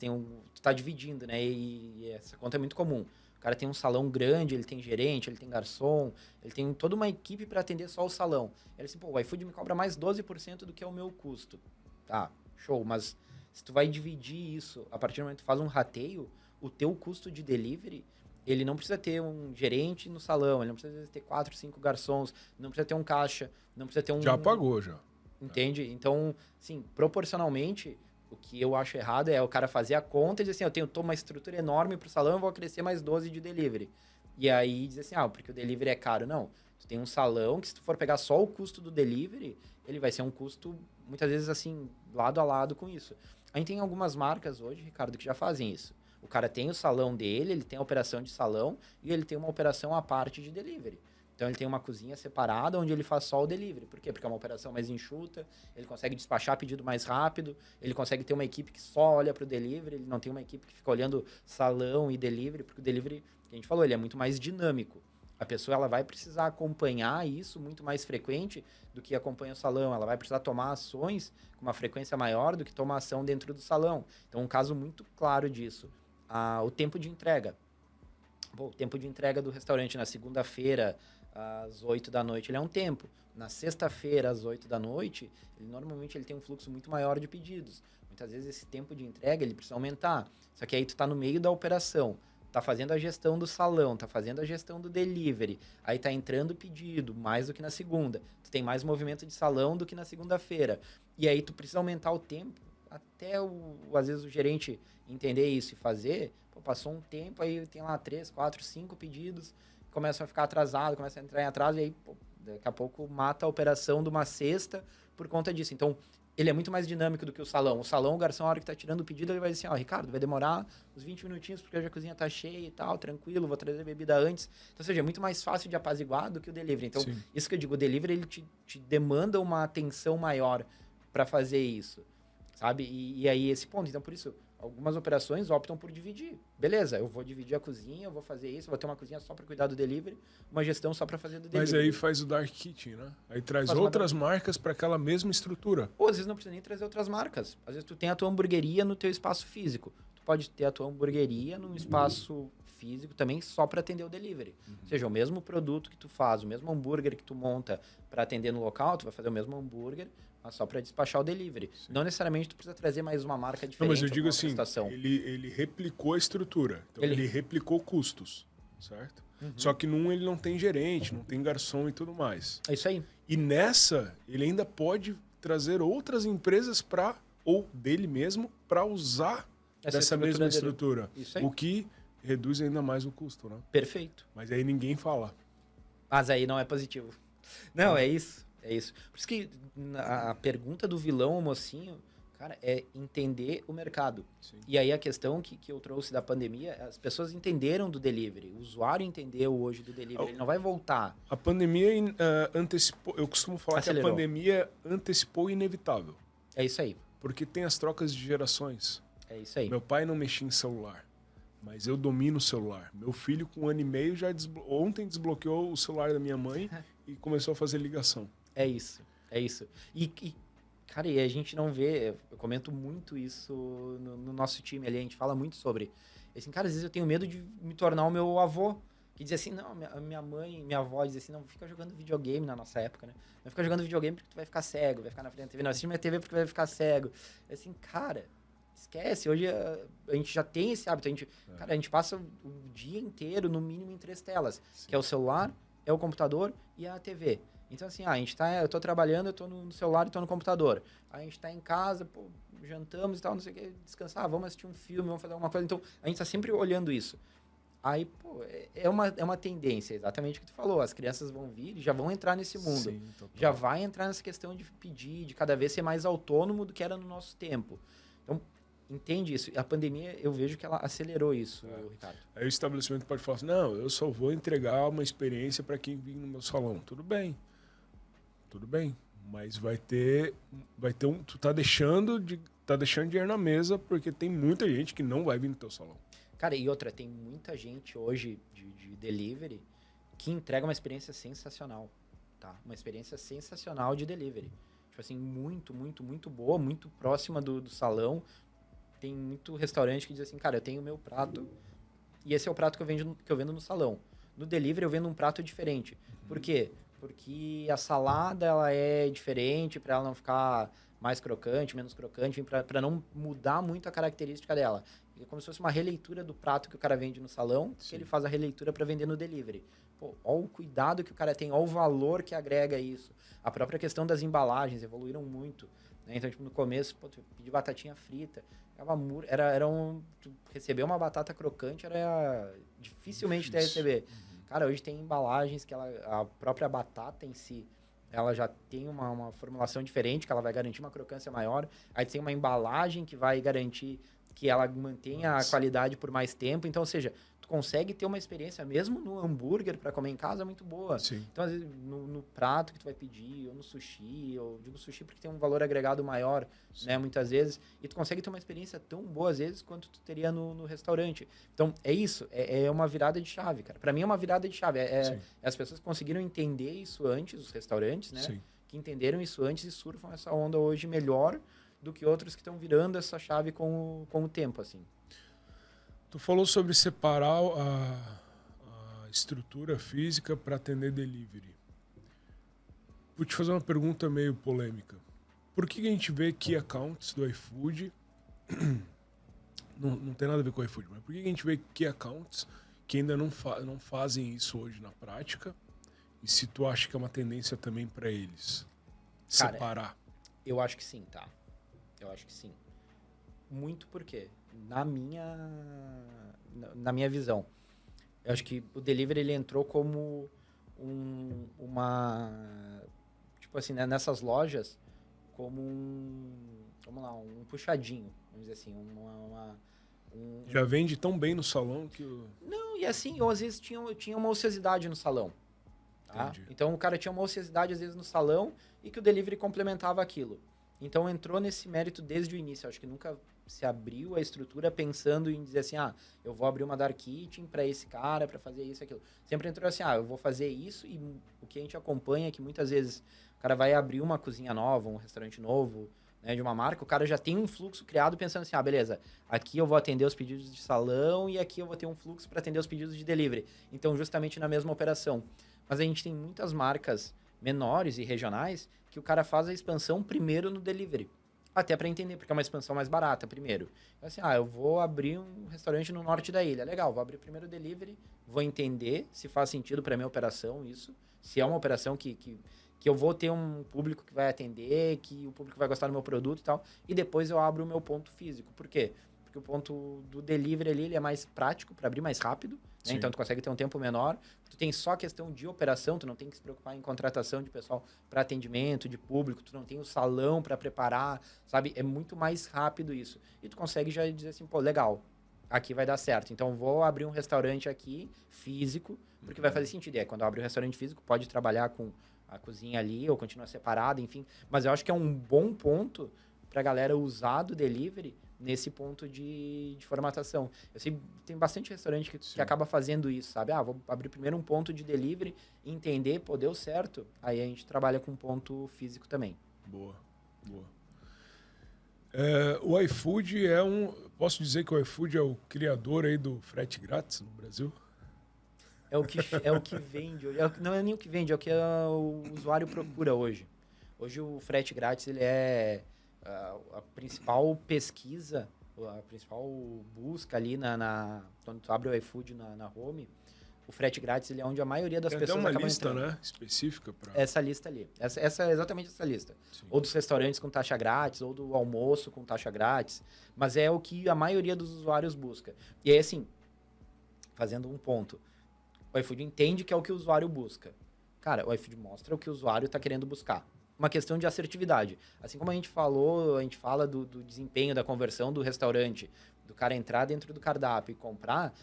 tá dividindo, né? E essa conta é muito comum. O cara tem um salão grande, ele tem gerente, ele tem garçom, ele tem toda uma equipe para atender só o salão. Ele assim, o iFood me cobra mais 12% do que é o meu custo. Tá, show, mas se tu vai dividir isso, a partir do momento que tu faz um rateio, o teu custo de delivery, ele não precisa ter um gerente no salão, ele não precisa ter 4, 5 garçons, não precisa ter um caixa, não precisa ter um... Já pagou, já. Entende? Então, sim, proporcionalmente... O que eu acho errado é o cara fazer a conta e dizer assim, eu tenho uma estrutura enorme pro salão, eu vou crescer mais 12 de delivery. E aí dizer assim, porque o delivery é caro. Não, tu tem um salão que se tu for pegar só o custo do delivery, ele vai ser um custo, muitas vezes assim, lado a lado com isso. A gente tem algumas marcas hoje, Ricardo, que já fazem isso. O cara tem o salão dele, ele tem a operação de salão e ele tem uma operação à parte de delivery. Então, ele tem uma cozinha separada onde ele faz só o delivery. Por quê? Porque é uma operação mais enxuta, ele consegue despachar pedido mais rápido, ele consegue ter uma equipe que só olha para o delivery, ele não tem uma equipe que fica olhando salão e delivery, porque o delivery, que a gente falou, ele é muito mais dinâmico. A pessoa ela vai precisar acompanhar isso muito mais frequente do que acompanha o salão. Ela vai precisar tomar ações com uma frequência maior do que tomar ação dentro do salão. Então, um caso muito claro disso. O tempo de entrega. O tempo de entrega do restaurante na segunda-feira, às 8 da noite, ele é um tempo. Na sexta-feira, às 8 da noite, normalmente ele tem um fluxo muito maior de pedidos. Muitas vezes esse tempo de entrega ele precisa aumentar. Só que aí tu tá no meio da operação, tá fazendo a gestão do salão, tá fazendo a gestão do delivery, aí tá entrando pedido mais do que na segunda. Tu tem mais movimento de salão do que na segunda-feira. E aí tu precisa aumentar o tempo até, às vezes, o gerente entender isso e fazer. Passou um tempo, aí tem lá 3, 4, 5 pedidos, começam a ficar atrasado, começa a entrar em atraso, e aí Daqui a pouco mata a operação de uma cesta por conta disso. Então, ele é muito mais dinâmico do que o salão. O salão, o garçom, a hora que tá tirando o pedido, ele vai dizer assim, Ricardo, vai demorar uns 20 minutinhos porque hoje a cozinha tá cheia e tal, tranquilo, vou trazer bebida antes. Então, ou seja, é muito mais fácil de apaziguar do que o delivery. Então, Sim. isso que eu digo, o delivery, ele te demanda uma atenção maior para fazer isso, sabe? E aí, esse ponto. Então, por isso, algumas operações optam por dividir. Beleza, eu vou dividir a cozinha, eu vou fazer isso, eu vou ter uma cozinha só para cuidar do delivery, uma gestão só para fazer do delivery. Mas aí faz o Dark Kitchen, né? Aí traz Faz outras marcas para aquela mesma estrutura. Ou às vezes não precisa nem trazer outras marcas. Às vezes tu tem a tua hamburgueria no teu espaço físico. Tu pode ter a tua hamburgueria num espaço físico também só para atender o delivery. Ou seja, o mesmo produto que tu faz, o mesmo hambúrguer que tu monta para atender no local, tu vai fazer o mesmo hambúrguer, mas só para despachar o delivery. Sim. Não necessariamente tu precisa trazer mais uma marca diferente. Não, mas eu digo alguma assim, prestação. ele replicou a estrutura. Então, ele replicou custos, certo? Só que num ele não tem gerente, não tem garçom e tudo mais. É isso aí. E nessa, ele ainda pode trazer outras empresas ou dele mesmo, para usar dessa mesma estrutura. Isso aí. O que reduz ainda mais o custo, né? Perfeito. Mas aí ninguém fala. Mas aí não é positivo. Não, é isso. É isso. Por isso que a pergunta do vilão, o mocinho, cara, é entender o mercado. Sim. E aí a questão que eu trouxe da pandemia, as pessoas entenderam do delivery. O usuário entendeu hoje do delivery. Ele não vai voltar. A pandemia antecipou... Eu costumo falar Acelerou. que a pandemia antecipou o inevitável. É isso aí. Porque tem as trocas de gerações. É isso aí. Meu pai não mexia em celular, mas eu domino o celular. Meu filho, com 1 ano e meio, ontem desbloqueou o celular da minha mãe e começou a fazer ligação. É isso. É isso. Cara, e a gente não vê... Eu comento muito isso no nosso time ali. A gente fala muito sobre... Assim, cara, às vezes eu tenho medo de me tornar o meu avô. Que dizia assim, não, minha mãe, minha avó dizia assim, não, fica jogando videogame na nossa época, né? Vai ficar jogando videogame porque tu vai ficar cego, vai ficar na frente da TV. Não, assiste minha TV porque vai ficar cego. Assim, cara, esquece. Hoje a gente já tem esse hábito. Cara, a gente passa o dia inteiro, no mínimo, em 3 telas. Sim. Que é o celular, é o computador e a TV. Então, assim, eu tô trabalhando, eu tô no celular e tô no computador. A gente tá em casa, pô, jantamos e tal, não sei o que, descansar, vamos assistir um filme, vamos fazer alguma coisa. Então, a gente tá sempre olhando isso. Aí, pô, é uma tendência, exatamente o que tu falou. As crianças vão vir e já vão entrar nesse mundo. Sim, já vai entrar nessa questão de pedir, de cada vez ser mais autônomo do que era no nosso tempo. Então, entende isso. A pandemia, eu vejo que ela acelerou isso, Ricardo. Aí o estabelecimento pode falar assim, não, eu só vou entregar uma experiência para quem vir no meu salão. Tudo bem, mas vai ter tu tá deixando dinheiro na mesa porque tem muita gente que não vai vir no teu salão. Cara, e outra, tem muita gente hoje de delivery que entrega uma experiência sensacional, tá? Uma experiência sensacional de delivery. Tipo assim, muito, muito, muito boa, muito próxima do salão. Tem muito restaurante que diz assim, cara, eu tenho o meu prato e esse é o prato que eu vendo no salão. No delivery eu vendo um prato diferente. Por quê? Porque a salada ela é diferente para ela não ficar mais crocante, menos crocante, para não mudar muito a característica dela. É como se fosse uma releitura do prato que o cara vende no salão, que ele faz a releitura para vender no delivery. Pô, olha o cuidado que o cara tem, olha o valor que agrega isso. A própria questão das embalagens evoluíram muito. Né? Então, tipo, no começo, pô, tu pedia batatinha frita, tu receber uma batata crocante era dificilmente ter receber. Cara, hoje tem embalagens que a própria batata em si, ela já tem uma formulação diferente, que ela vai garantir uma crocância maior. Aí tem uma embalagem que vai garantir que ela mantenha a qualidade por mais tempo. Então, ou seja, tu consegue ter uma experiência, mesmo no hambúrguer, para comer em casa, muito boa. Sim. Então, às vezes, no prato que tu vai pedir, ou no sushi, eu digo sushi porque tem um valor agregado maior, né, muitas vezes, e tu consegue ter uma experiência tão boa, às vezes, quanto tu teria no restaurante. Então, é isso, é uma virada de chave, cara. Para mim, é uma virada de chave. As pessoas que conseguiram entender isso antes, os restaurantes, né, Sim. que entenderam isso antes e surfam essa onda hoje melhor do que outros que estão virando essa chave com o tempo, assim. Tu falou sobre separar a estrutura física para atender delivery. Vou te fazer uma pergunta meio polêmica. Por que a gente vê key accounts do iFood... não tem nada a ver com o iFood, mas por que a gente vê key accounts que ainda não fazem isso hoje na prática? E se tu acha que é uma tendência também para eles? Cara, separar. Eu acho que sim, tá? Eu acho que sim. Muito porque, na minha visão, eu acho que o delivery ele entrou como uma... Tipo assim, né, nessas lojas, como vamos lá, um puxadinho, vamos dizer assim, Já vende tão bem no salão que... Não, e assim, eu às vezes tinha uma ociosidade no salão. Tá? Entendi. Então o cara tinha uma ociosidade às vezes no salão e que o delivery complementava aquilo. Então entrou nesse mérito desde o início. Eu acho que nunca se abriu a estrutura pensando em dizer assim, eu vou abrir uma dark kitchen para esse cara, para fazer isso e aquilo. Sempre entrou assim, eu vou fazer isso, e o que a gente acompanha é que muitas vezes o cara vai abrir uma cozinha nova, um restaurante novo, né, de uma marca, o cara já tem um fluxo criado pensando assim, beleza, aqui eu vou atender os pedidos de salão e aqui eu vou ter um fluxo para atender os pedidos de delivery. Então, justamente na mesma operação. Mas a gente tem muitas marcas menores e regionais que o cara faz a expansão primeiro no delivery. Até para entender, porque é uma expansão mais barata primeiro. Então, assim, eu vou abrir um restaurante no norte da ilha. Legal, vou abrir primeiro o delivery, vou entender se faz sentido para minha operação isso, se é uma operação que eu vou ter um público que vai atender, que o público vai gostar do meu produto e tal, e depois eu abro o meu ponto físico. Por quê? Porque o ponto do delivery ali, ele é mais prático para abrir mais rápido, né? Então tu consegue ter um tempo menor. Tu tem só questão de operação, tu não tem que se preocupar em contratação de pessoal para atendimento, de público, tu não tem o salão para preparar, sabe? É muito mais rápido isso. E tu consegue já dizer assim, pô, legal, aqui vai dar certo. Então vou abrir um restaurante aqui, físico, porque vai fazer sentido. E aí, quando eu abro um restaurante físico, pode trabalhar com a cozinha ali ou continuar separada, enfim. Mas eu acho que é um bom ponto para a galera usar do delivery nesse ponto de formatação. Eu sei, tem bastante restaurante que acaba fazendo isso, sabe? Vou abrir primeiro um ponto de delivery, entender, pô, deu certo. Aí a gente trabalha com ponto físico também. Boa, boa. O iFood Posso dizer que o iFood é o criador aí do frete grátis no Brasil? É o que vende hoje. Não é nem o que vende, é o que o usuário procura hoje. Hoje o frete grátis, ele é a principal pesquisa, a principal busca ali quando tu abre o iFood na home. O frete grátis, ele é onde a maioria das pessoas acabam entrando. Tem uma lista, né? Específica para... Essa lista ali. Essa é exatamente essa lista. Sim. Ou dos restaurantes com taxa grátis, ou do almoço com taxa grátis. Mas é o que a maioria dos usuários busca. E aí, assim, fazendo um ponto. O iFood entende que é o que o usuário busca. Cara, o iFood mostra o que o usuário está querendo buscar. Uma questão de assertividade. Assim como a gente fala do desempenho, da conversão do restaurante, do cara entrar dentro do cardápio e comprar,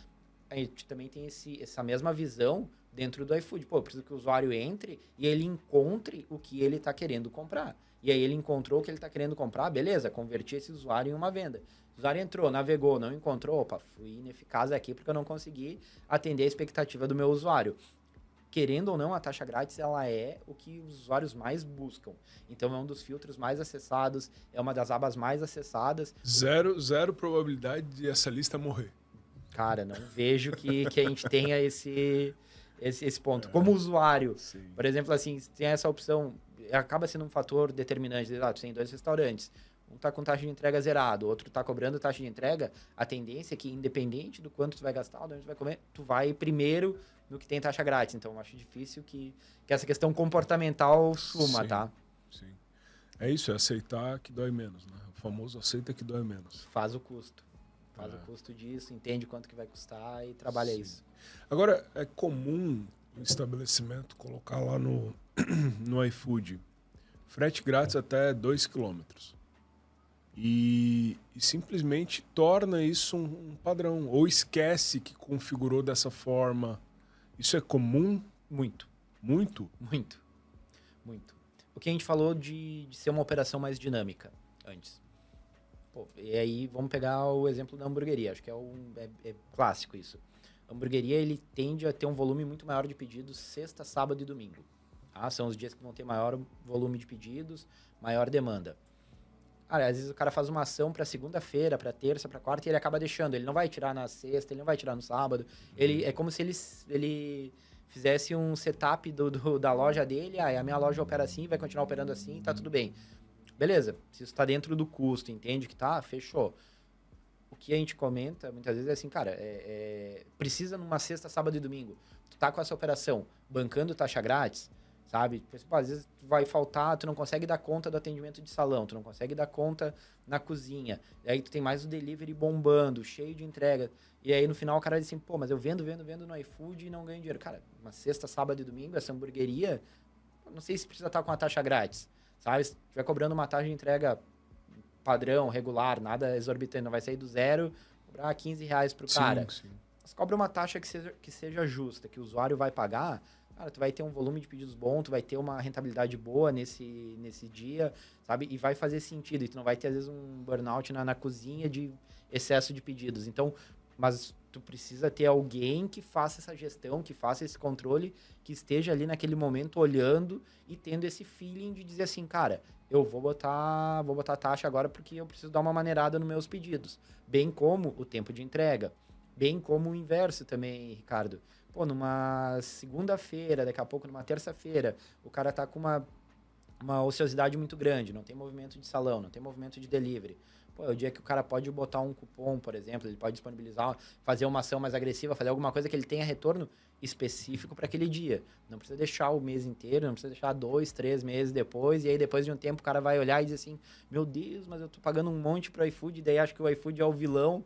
a gente também tem essa mesma visão dentro do iFood. Pô, eu preciso que o usuário entre e ele encontre o que ele está querendo comprar. E aí ele encontrou o que ele está querendo comprar, beleza, converti esse usuário em uma venda. O usuário entrou, navegou, não encontrou, fui ineficaz aqui porque eu não consegui atender a expectativa do meu usuário. Querendo ou não, a taxa grátis, ela é o que os usuários mais buscam. Então, é um dos filtros mais acessados, é uma das abas mais acessadas. Zero probabilidade de essa lista morrer. Cara, não vejo que a gente tenha esse ponto. Como usuário, sim. Por exemplo, assim, tem essa opção, acaba sendo um fator determinante. Tu tem 2 restaurantes, um tá com taxa de entrega zerado, o outro tá cobrando taxa de entrega, a tendência é que, independente do quanto tu vai gastar, ou de onde tu vai comer, tu vai primeiro no que tem taxa grátis. Então, eu acho difícil que essa questão comportamental suma, sim, tá? Sim. É isso, é aceitar que dói menos, né? O famoso aceita que dói menos. Faz o custo. Faz o custo disso, entende quanto que vai custar e trabalha isso. Agora, é comum o estabelecimento colocar lá no iFood frete grátis até 2 km. E simplesmente torna isso um padrão. Ou esquece que configurou dessa forma. Isso é comum? Muito. Muito? Muito. Muito. O que a gente falou de ser uma operação mais dinâmica antes. E aí, vamos pegar o exemplo da hamburgueria. Acho que é clássico isso. A hamburgueria, ele tende a ter um volume muito maior de pedidos sexta, sábado e domingo. São os dias que vão ter maior volume de pedidos, maior demanda. Às vezes o cara faz uma ação para segunda-feira, para terça, para quarta, e ele acaba deixando. Ele não vai tirar na sexta, ele não vai tirar no sábado. É como se ele fizesse um setup da loja dele. A minha loja opera assim, vai continuar operando assim, tá tudo bem. Beleza, se isso está dentro do custo, entende que tá, fechou. O que a gente comenta, muitas vezes, é assim, cara, precisa numa sexta, sábado e domingo. Tu tá com essa operação bancando taxa grátis, sabe? Pô, às vezes vai faltar, tu não consegue dar conta do atendimento de salão, tu não consegue dar conta na cozinha. E aí tu tem mais o delivery bombando, cheio de entrega. E aí no final o cara diz assim, pô, mas eu vendo no iFood e não ganho dinheiro. Cara, uma sexta, sábado e domingo, essa hamburgueria, não sei se precisa estar com a taxa grátis, sabe? Se estiver cobrando uma taxa de entrega padrão, regular, nada exorbitante, não vai sair do zero, cobrar R$ 15 pro cara. Sim. Mas cobra uma taxa que seja justa, que o usuário vai pagar, cara, tu vai ter um volume de pedidos bom, tu vai ter uma rentabilidade boa nesse dia, sabe? E vai fazer sentido. E tu não vai ter, às vezes, um burnout na cozinha de excesso de pedidos. Então, mas tu precisa ter alguém que faça essa gestão, que faça esse controle, que esteja ali naquele momento olhando e tendo esse feeling de dizer assim, cara, eu vou botar taxa agora porque eu preciso dar uma maneirada nos meus pedidos. Bem como o tempo de entrega. Bem como o inverso também, Ricardo. Pô, numa segunda-feira, daqui a pouco numa terça-feira, o cara tá com uma ociosidade muito grande, não tem movimento de salão, não tem movimento de delivery. Pô, é o dia que o cara pode botar um cupom, por exemplo, ele pode disponibilizar, fazer uma ação mais agressiva, fazer alguma coisa que ele tenha retorno específico para aquele dia. Não precisa deixar o mês inteiro, não precisa deixar 2, 3 meses depois, e aí depois de um tempo o cara vai olhar e dizer assim, meu Deus, mas eu tô pagando um monte pro iFood, e daí acho que o iFood é o vilão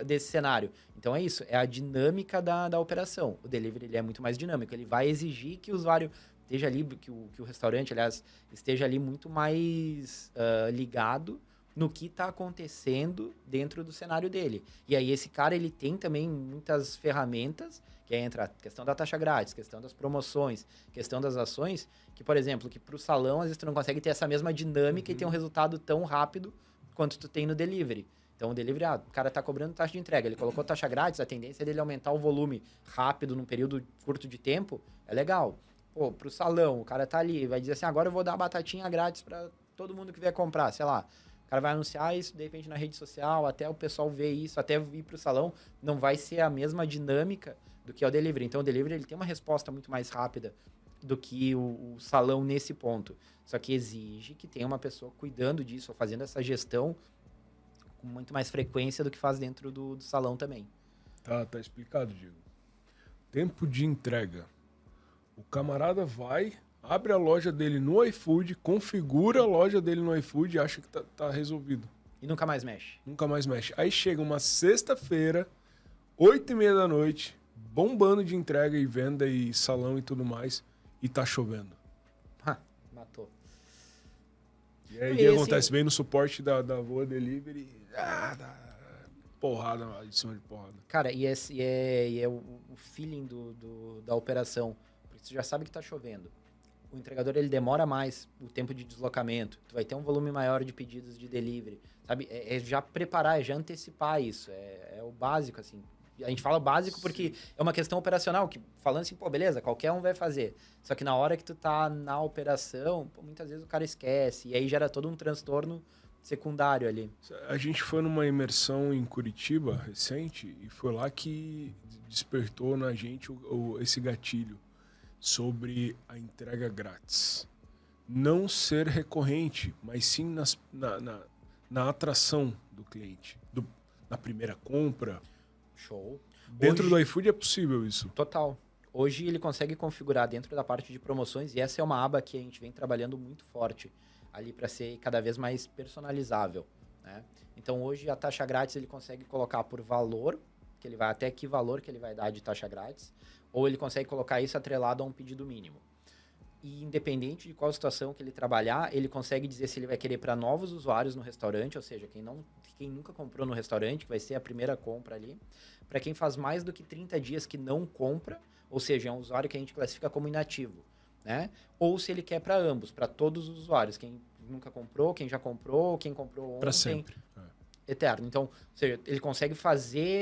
desse cenário. Então é isso, é a dinâmica da operação. O delivery ele é muito mais dinâmico, ele vai exigir que o usuário esteja ali, que o restaurante, aliás, esteja ali muito mais ligado no que está acontecendo dentro do cenário dele. E aí esse cara, ele tem também muitas ferramentas, que aí entra a questão da taxa grátis, questão das promoções, questão das ações, que, por exemplo, que para o salão, às vezes tu não consegue ter essa mesma dinâmica e ter um resultado tão rápido quanto tu tem no delivery. Então, o delivery, o cara está cobrando taxa de entrega, ele colocou taxa grátis, a tendência dele aumentar o volume rápido num período curto de tempo, é legal. Pô, pro salão, o cara tá ali, vai dizer assim, agora eu vou dar batatinha grátis para todo mundo que vier comprar, sei lá. O cara vai anunciar isso, de repente, na rede social, até o pessoal ver isso, até ir pro salão, não vai ser a mesma dinâmica do que é o delivery. Então, o delivery ele tem uma resposta muito mais rápida do que o salão nesse ponto. Só que exige que tenha uma pessoa cuidando disso, ou fazendo essa gestão com muito mais frequência do que faz dentro do salão também. Tá explicado, Diego. Tempo de entrega. O camarada vai, abre a loja dele no iFood, configura a loja dele no iFood e acha que tá resolvido. E nunca mais mexe. Nunca mais mexe. Aí chega uma sexta-feira, 8h30 da noite, bombando de entrega e venda e salão e tudo mais, e tá chovendo. Matou. E aí o que acontece? Vem no suporte da Voa Delivery, porrada em cima de porrada. Cara, e é o feeling da operação. Porque você já sabe que tá chovendo. O entregador, ele demora mais o tempo de deslocamento. Tu vai ter um volume maior de pedidos de delivery. Sabe? É já preparar, é já antecipar isso. É o básico, assim. A gente fala básico porque é uma questão operacional, que falando assim, pô, beleza, qualquer um vai fazer. Só que na hora que tu tá na operação, pô, muitas vezes o cara esquece. E aí gera todo um transtorno secundário ali. A gente foi numa imersão em Curitiba, recente, e foi lá que despertou na gente esse gatilho sobre a entrega grátis. Não ser recorrente, mas sim na atração do cliente. Na primeira compra. Show. Dentro do iFood é possível isso. Total. Hoje ele consegue configurar dentro da parte de promoções, e essa é uma aba que a gente vem trabalhando muito forte ali para ser cada vez mais personalizável, né? Então hoje a taxa grátis ele consegue colocar por valor, que ele vai até que valor que ele vai dar de taxa grátis, ou ele consegue colocar isso atrelado a um pedido mínimo. E independente de qual situação que ele trabalhar, ele consegue dizer se ele vai querer para novos usuários no restaurante, ou seja, quem nunca comprou no restaurante, que vai ser a primeira compra ali. Para quem faz mais do que 30 dias que não compra, ou seja, é um usuário que a gente classifica como inativo, né? Ou se ele quer para ambos, para todos os usuários, quem nunca comprou, quem já comprou, quem comprou ontem. Para sempre. Eterno. Então, ou seja, ele consegue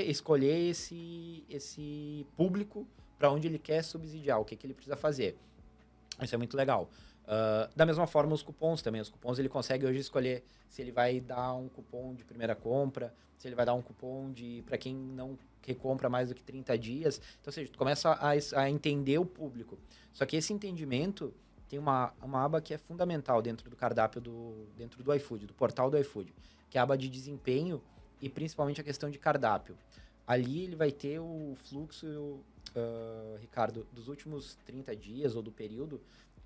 escolher esse público para onde ele quer subsidiar, o que ele precisa fazer. Isso é muito legal. Da mesma forma, os cupons também. Os cupons ele consegue hoje escolher se ele vai dar um cupom de primeira compra, se ele vai dar um cupom para quem não recompra mais do que 30 dias. Então, ou seja, tu começa a entender o público. Só que esse entendimento tem uma aba que é fundamental dentro do cardápio dentro do iFood, do portal do iFood, que é a aba de desempenho e principalmente a questão de cardápio. Ali ele vai ter o fluxo, Ricardo, dos últimos 30 dias ou do período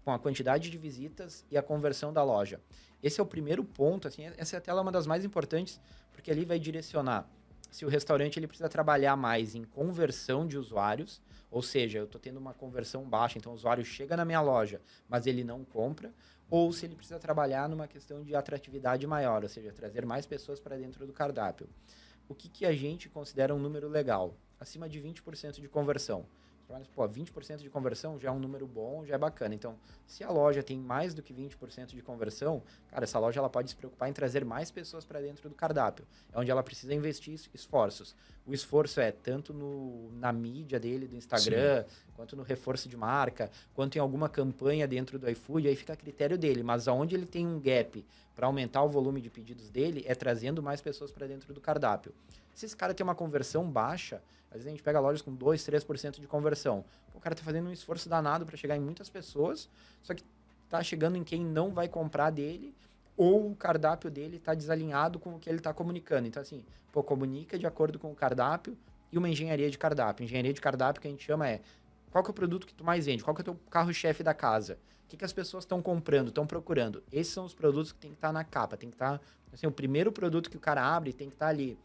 com a quantidade de visitas e a conversão da loja. Esse é o primeiro ponto, assim, essa tela é uma das mais importantes, porque ali vai direcionar se o restaurante ele precisa trabalhar mais em conversão de usuários, ou seja, eu estou tendo uma conversão baixa, então o usuário chega na minha loja, mas ele não compra, ou se ele precisa trabalhar numa questão de atratividade maior, ou seja, trazer mais pessoas para dentro do cardápio. O que a gente considera um número legal? Acima de 20% de conversão. Pô, 20% de conversão já é um número bom, já é bacana. Então, se a loja tem mais do que 20% de conversão, cara, essa loja ela pode se preocupar em trazer mais pessoas para dentro do cardápio. É onde ela precisa investir esforços. O esforço é tanto na mídia dele, do Instagram, quanto no reforço de marca, quanto em alguma campanha dentro do iFood, aí fica a critério dele. Mas aonde ele tem um gap para aumentar o volume de pedidos dele, é trazendo mais pessoas para dentro do cardápio. Se esse cara tem uma conversão baixa, às vezes a gente pega lojas com 2, 3% de conversão. O cara está fazendo um esforço danado para chegar em muitas pessoas, só que está chegando em quem não vai comprar dele, ou o cardápio dele está desalinhado com o que ele está comunicando. Então, assim, comunica de acordo com o cardápio e uma engenharia de cardápio. Engenharia de cardápio que a gente chama qual que é o produto que tu mais vende? Qual que é o teu carro-chefe da casa? O que as pessoas estão comprando, estão procurando? Esses são os produtos que tem que estar na capa. Tem que estar, assim, o primeiro produto que o cara abre tem que estar ali.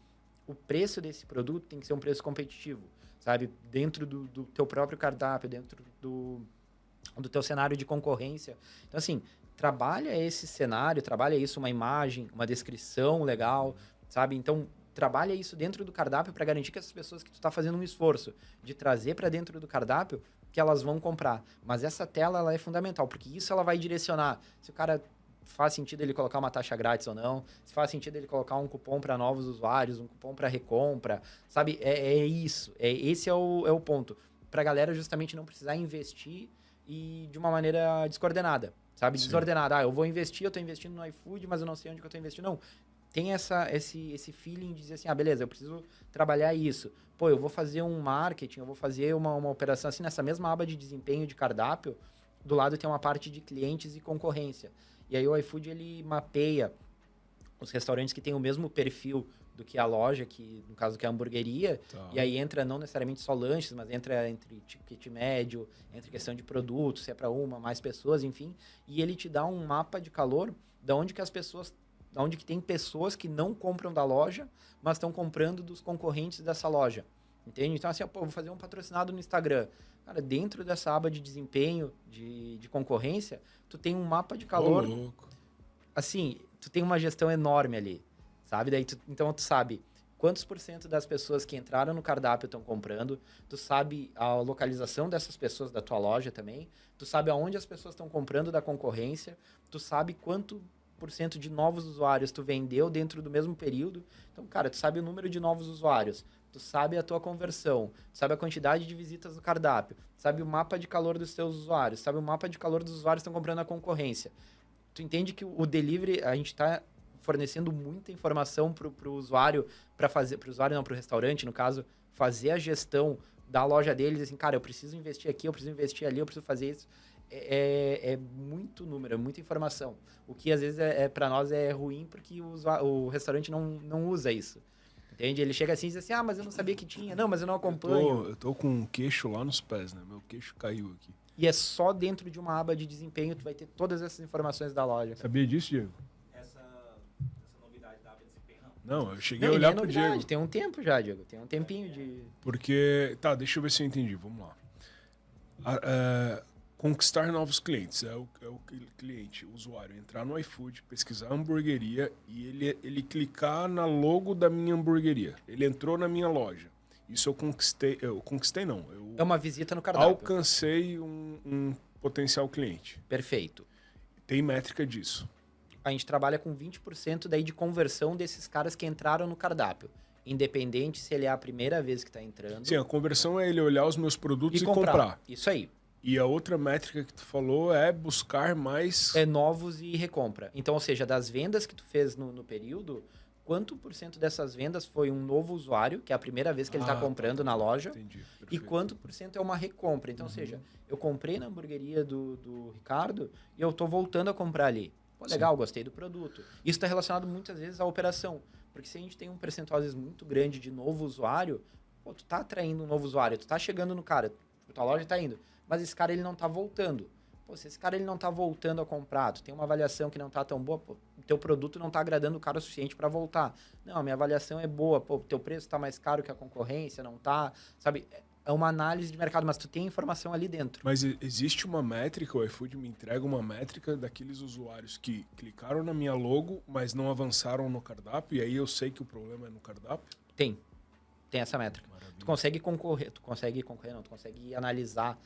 O preço desse produto tem que ser um preço competitivo, sabe? Dentro do teu próprio cardápio, dentro do teu cenário de concorrência. Então, assim, trabalha esse cenário, trabalha isso, uma imagem, uma descrição legal, sabe? Então, trabalha isso dentro do cardápio para garantir que essas pessoas que tu está fazendo um esforço de trazer para dentro do cardápio, que elas vão comprar. Mas essa tela, ela é fundamental, porque isso ela vai direcionar. Se o cara faz sentido ele colocar uma taxa grátis ou não, se faz sentido ele colocar um cupom para novos usuários, um cupom para recompra, sabe? Isso. Esse é o ponto. Para a galera justamente não precisar investir e de uma maneira descoordenada, sabe? Sim. Desordenada. Eu vou investir, eu estou investindo no iFood, mas eu não sei onde que eu estou investindo. Não. Tem esse feeling de dizer assim, beleza, eu preciso trabalhar isso. Pô, eu vou fazer um marketing, eu vou fazer uma operação assim, nessa mesma aba de desempenho de cardápio, do lado tem uma parte de clientes e concorrência. E aí o iFood, ele mapeia os restaurantes que têm o mesmo perfil do que a loja, que no caso que é a hamburgueria, e aí entra não necessariamente só lanches, mas entra entre ticket médio, entre questão de produtos, se é para mais pessoas, enfim, e ele te dá um mapa de calor de onde que as pessoas, onde que tem pessoas que não compram da loja, mas estão comprando dos concorrentes dessa loja. Entende? Então, assim, vou fazer um patrocinado no Instagram. Cara, dentro dessa aba de desempenho, de concorrência, tu tem um mapa de calor. Louco. Assim, tu tem uma gestão enorme ali, sabe? Daí então tu sabe quantos % das pessoas que entraram no cardápio estão comprando, tu sabe a localização dessas pessoas da tua loja também, tu sabe aonde as pessoas estão comprando da concorrência, tu sabe quanto % de novos usuários tu vendeu dentro do mesmo período. Então, cara, tu sabe o número de novos usuários, tu sabe a tua conversão, tu sabe a quantidade de visitas no cardápio, tu sabe o mapa de calor dos teus usuários, tu sabe o mapa de calor dos usuários que estão comprando na concorrência. Tu entende que o delivery, a gente está fornecendo muita informação para o usuário, para o usuário não, para o restaurante, no caso, fazer a gestão da loja deles, assim, cara, eu preciso investir aqui, eu preciso investir ali, eu preciso fazer isso. É muito número, é muita informação. O que às vezes para nós é ruim porque o restaurante não usa isso. Entende? Ele chega assim e diz assim, mas eu não sabia que tinha. Não, mas eu não acompanho. Eu tô com um queixo lá nos pés, né? Meu queixo caiu aqui. E é só dentro de uma aba de desempenho tu vai ter todas essas informações da loja. Sabia disso, Diego? Essa novidade da aba de desempenho, não. Não, eu cheguei a olhar pro novidade, Diego. tem um tempo já, Diego. Tem um tempinho de... Porque... Tá, deixa eu ver se eu entendi. Vamos lá. Conquistar novos clientes. É o cliente, o usuário, entrar no iFood, pesquisar hamburgueria e ele clicar na logo da minha hamburgueria. Ele entrou na minha loja. Isso eu conquistei. Eu conquistei, não. É uma visita no cardápio. Alcancei um potencial cliente. Perfeito. Tem métrica disso. A gente trabalha com 20% daí de conversão desses caras que entraram no cardápio. Independente se ele é a primeira vez que está entrando. Sim, a conversão é ele olhar os meus produtos e comprar. Isso aí. E a outra métrica que tu falou é buscar mais... Novos e recompra. Então, ou seja, das vendas que tu fez no período, quanto % dessas vendas foi um novo usuário, que é a primeira vez que ele está comprando na loja, entendi, e quanto % é uma recompra. Então, ou seja, eu comprei na hamburgueria do Ricardo e eu estou voltando a comprar ali. Pô, legal, gostei do produto. Isso está relacionado muitas vezes à operação. Porque se a gente tem um percentual, às vezes, muito grande de novo usuário, pô, tu tá atraindo um novo usuário, tu tá chegando no cara, tua loja está indo, mas esse cara ele não está voltando. Pô, se esse cara ele não tá voltando a comprar, tu tem uma avaliação que não tá tão boa, pô, o teu produto não tá agradando o cara o suficiente para voltar. Não, a minha avaliação é boa, pô, o teu preço tá mais caro que a concorrência, não tá, sabe? É uma análise de mercado, mas tu tem informação ali dentro. Mas existe uma métrica, o iFood me entrega uma métrica daqueles usuários que clicaram na minha logo, mas não avançaram no cardápio, e aí eu sei que o problema é no cardápio? Tem essa métrica. Maravilha. Tu consegue analisar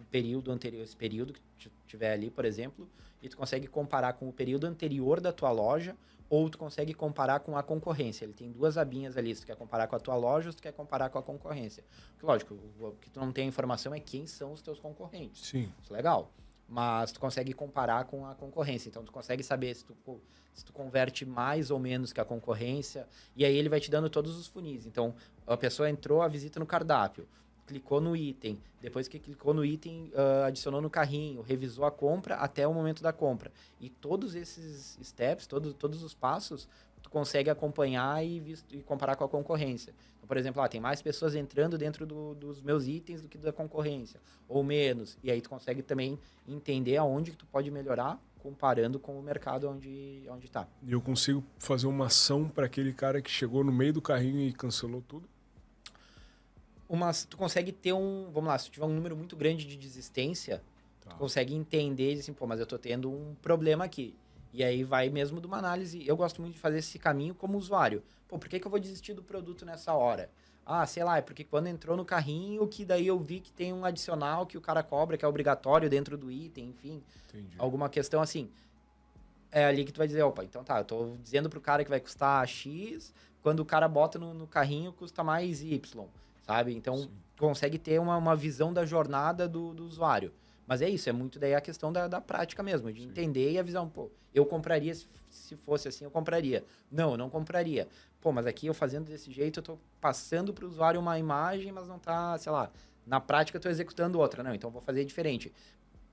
o período anterior, esse período que tiver ali, por exemplo, e tu consegue comparar com o período anterior da tua loja, ou tu consegue comparar com a concorrência. Ele tem duas abinhas ali, se tu quer comparar com a tua loja ou se tu quer comparar com a concorrência. Porque, lógico, o que tu não tem informação é quem são os teus concorrentes. Sim. Isso é legal. Mas tu consegue comparar com a concorrência. Então, tu consegue saber se tu converte mais ou menos que a concorrência. E aí, ele vai te dando todos os funis. Então, a pessoa entrou, a visita no cardápio, clicou no item. Depois que clicou no item, adicionou no carrinho, revisou a compra até o momento da compra. E todos esses steps, todos os passos, tu consegue acompanhar e comparar com a concorrência. Então, por exemplo, tem mais pessoas entrando dentro dos meus itens do que da concorrência, ou menos. E aí tu consegue também entender aonde que tu pode melhorar, comparando com o mercado onde está. E eu consigo fazer uma ação para aquele cara que chegou no meio do carrinho e cancelou tudo? Tu consegue ter vamos lá, se tu tiver um número muito grande de desistência, tu consegue entender, assim, pô, mas eu tô tendo um problema aqui. E aí vai mesmo de uma análise. Eu gosto muito de fazer esse caminho como usuário. Pô, por que eu vou desistir do produto nessa hora? Ah, sei lá, é porque quando entrou no carrinho, que daí eu vi que tem um adicional que o cara cobra, que é obrigatório dentro do item, enfim. Entendi. Alguma questão assim. É ali que tu vai dizer, opa, então tá, eu tô dizendo pro cara que vai custar X, quando o cara bota no carrinho, custa mais Y, sabe? Então, Sim. consegue ter uma visão da jornada do usuário. Mas é isso, é muito daí a questão da prática mesmo, de entender e a visão. Pô, eu compraria, se fosse assim, eu compraria. Não, eu não compraria. Pô, mas aqui eu fazendo desse jeito, eu tô passando para o usuário uma imagem, mas não tá, sei lá, na prática eu tô executando outra. Não, então eu vou fazer diferente.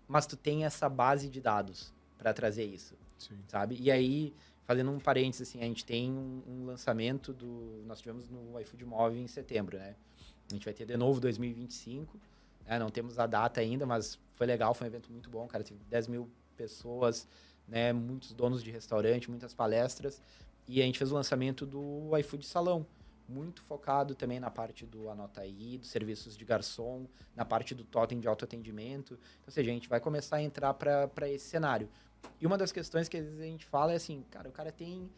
Mas tu tem essa base de dados para trazer isso, sabe? E aí, fazendo um parênteses, assim, a gente tem um lançamento nós tivemos no iFood Move em setembro, né? A gente vai ter de novo 2025. Não temos a data ainda, mas foi legal, foi um evento muito bom, cara. Teve 10 mil pessoas, né? Muitos donos de restaurante, muitas palestras. E a gente fez o lançamento do iFood Salão, muito focado também na parte do Anota Aí, dos serviços de garçom, na parte do totem de autoatendimento. Então, ou seja, a gente vai começar a entrar para esse cenário. E uma das questões que às vezes a gente fala é assim, cara, o cara tem...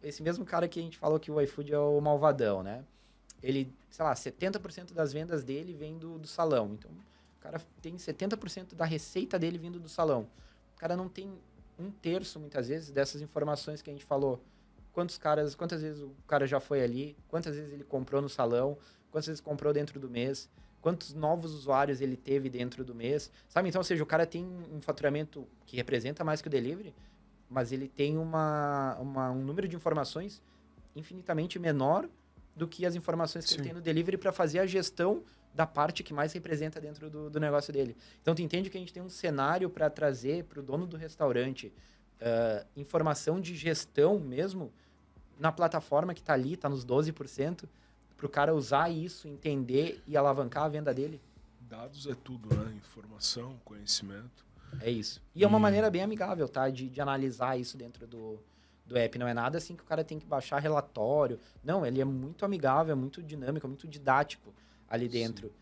Esse mesmo cara que a gente falou que o iFood é o malvadão, né? Ele, sei lá, 70% das vendas dele vem do salão. Então, o cara tem 70% da receita dele vindo do salão. O cara não tem um terço, muitas vezes, dessas informações que a gente falou. Quantas vezes o cara já foi ali, quantas vezes ele comprou no salão, quantas vezes comprou dentro do mês, quantos novos usuários ele teve dentro do mês, sabe? Então, ou seja, o cara tem um faturamento que representa mais que o delivery, mas ele tem um número de informações infinitamente menor do que as informações que ele tem no delivery para fazer a gestão da parte que mais representa dentro do negócio dele. Então, tu entende que a gente tem um cenário para trazer para o dono do restaurante informação de gestão mesmo na plataforma que está ali, está nos 12%, para o cara usar isso, entender e alavancar a venda dele. Dados é tudo, né? Informação, conhecimento. É isso. E é uma maneira bem amigável, tá? De analisar isso dentro do app. Não é nada assim que o cara tem que baixar relatório. Não, ele é muito amigável, é muito dinâmico, é muito didático ali dentro.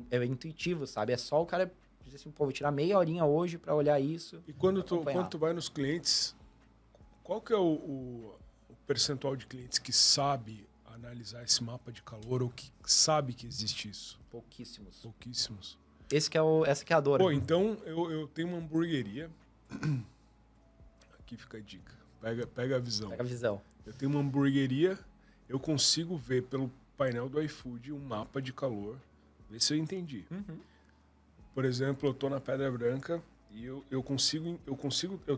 É intuitivo, sabe? É só o cara dizer assim, pô, vou tirar meia horinha hoje para olhar isso. E quando tu vai nos clientes, qual que é o percentual de clientes que sabe analisar esse mapa de calor ou que sabe que existe isso? Pouquíssimos. Essa que é a dor. Pô, então eu tenho uma hamburgueria. Aqui fica a dica. Pega a visão. Pega a visão. Eu tenho uma hamburgueria, eu consigo ver pelo painel do iFood um mapa de calor. Vê se eu entendi. Por exemplo, eu tô na Pedra Branca e eu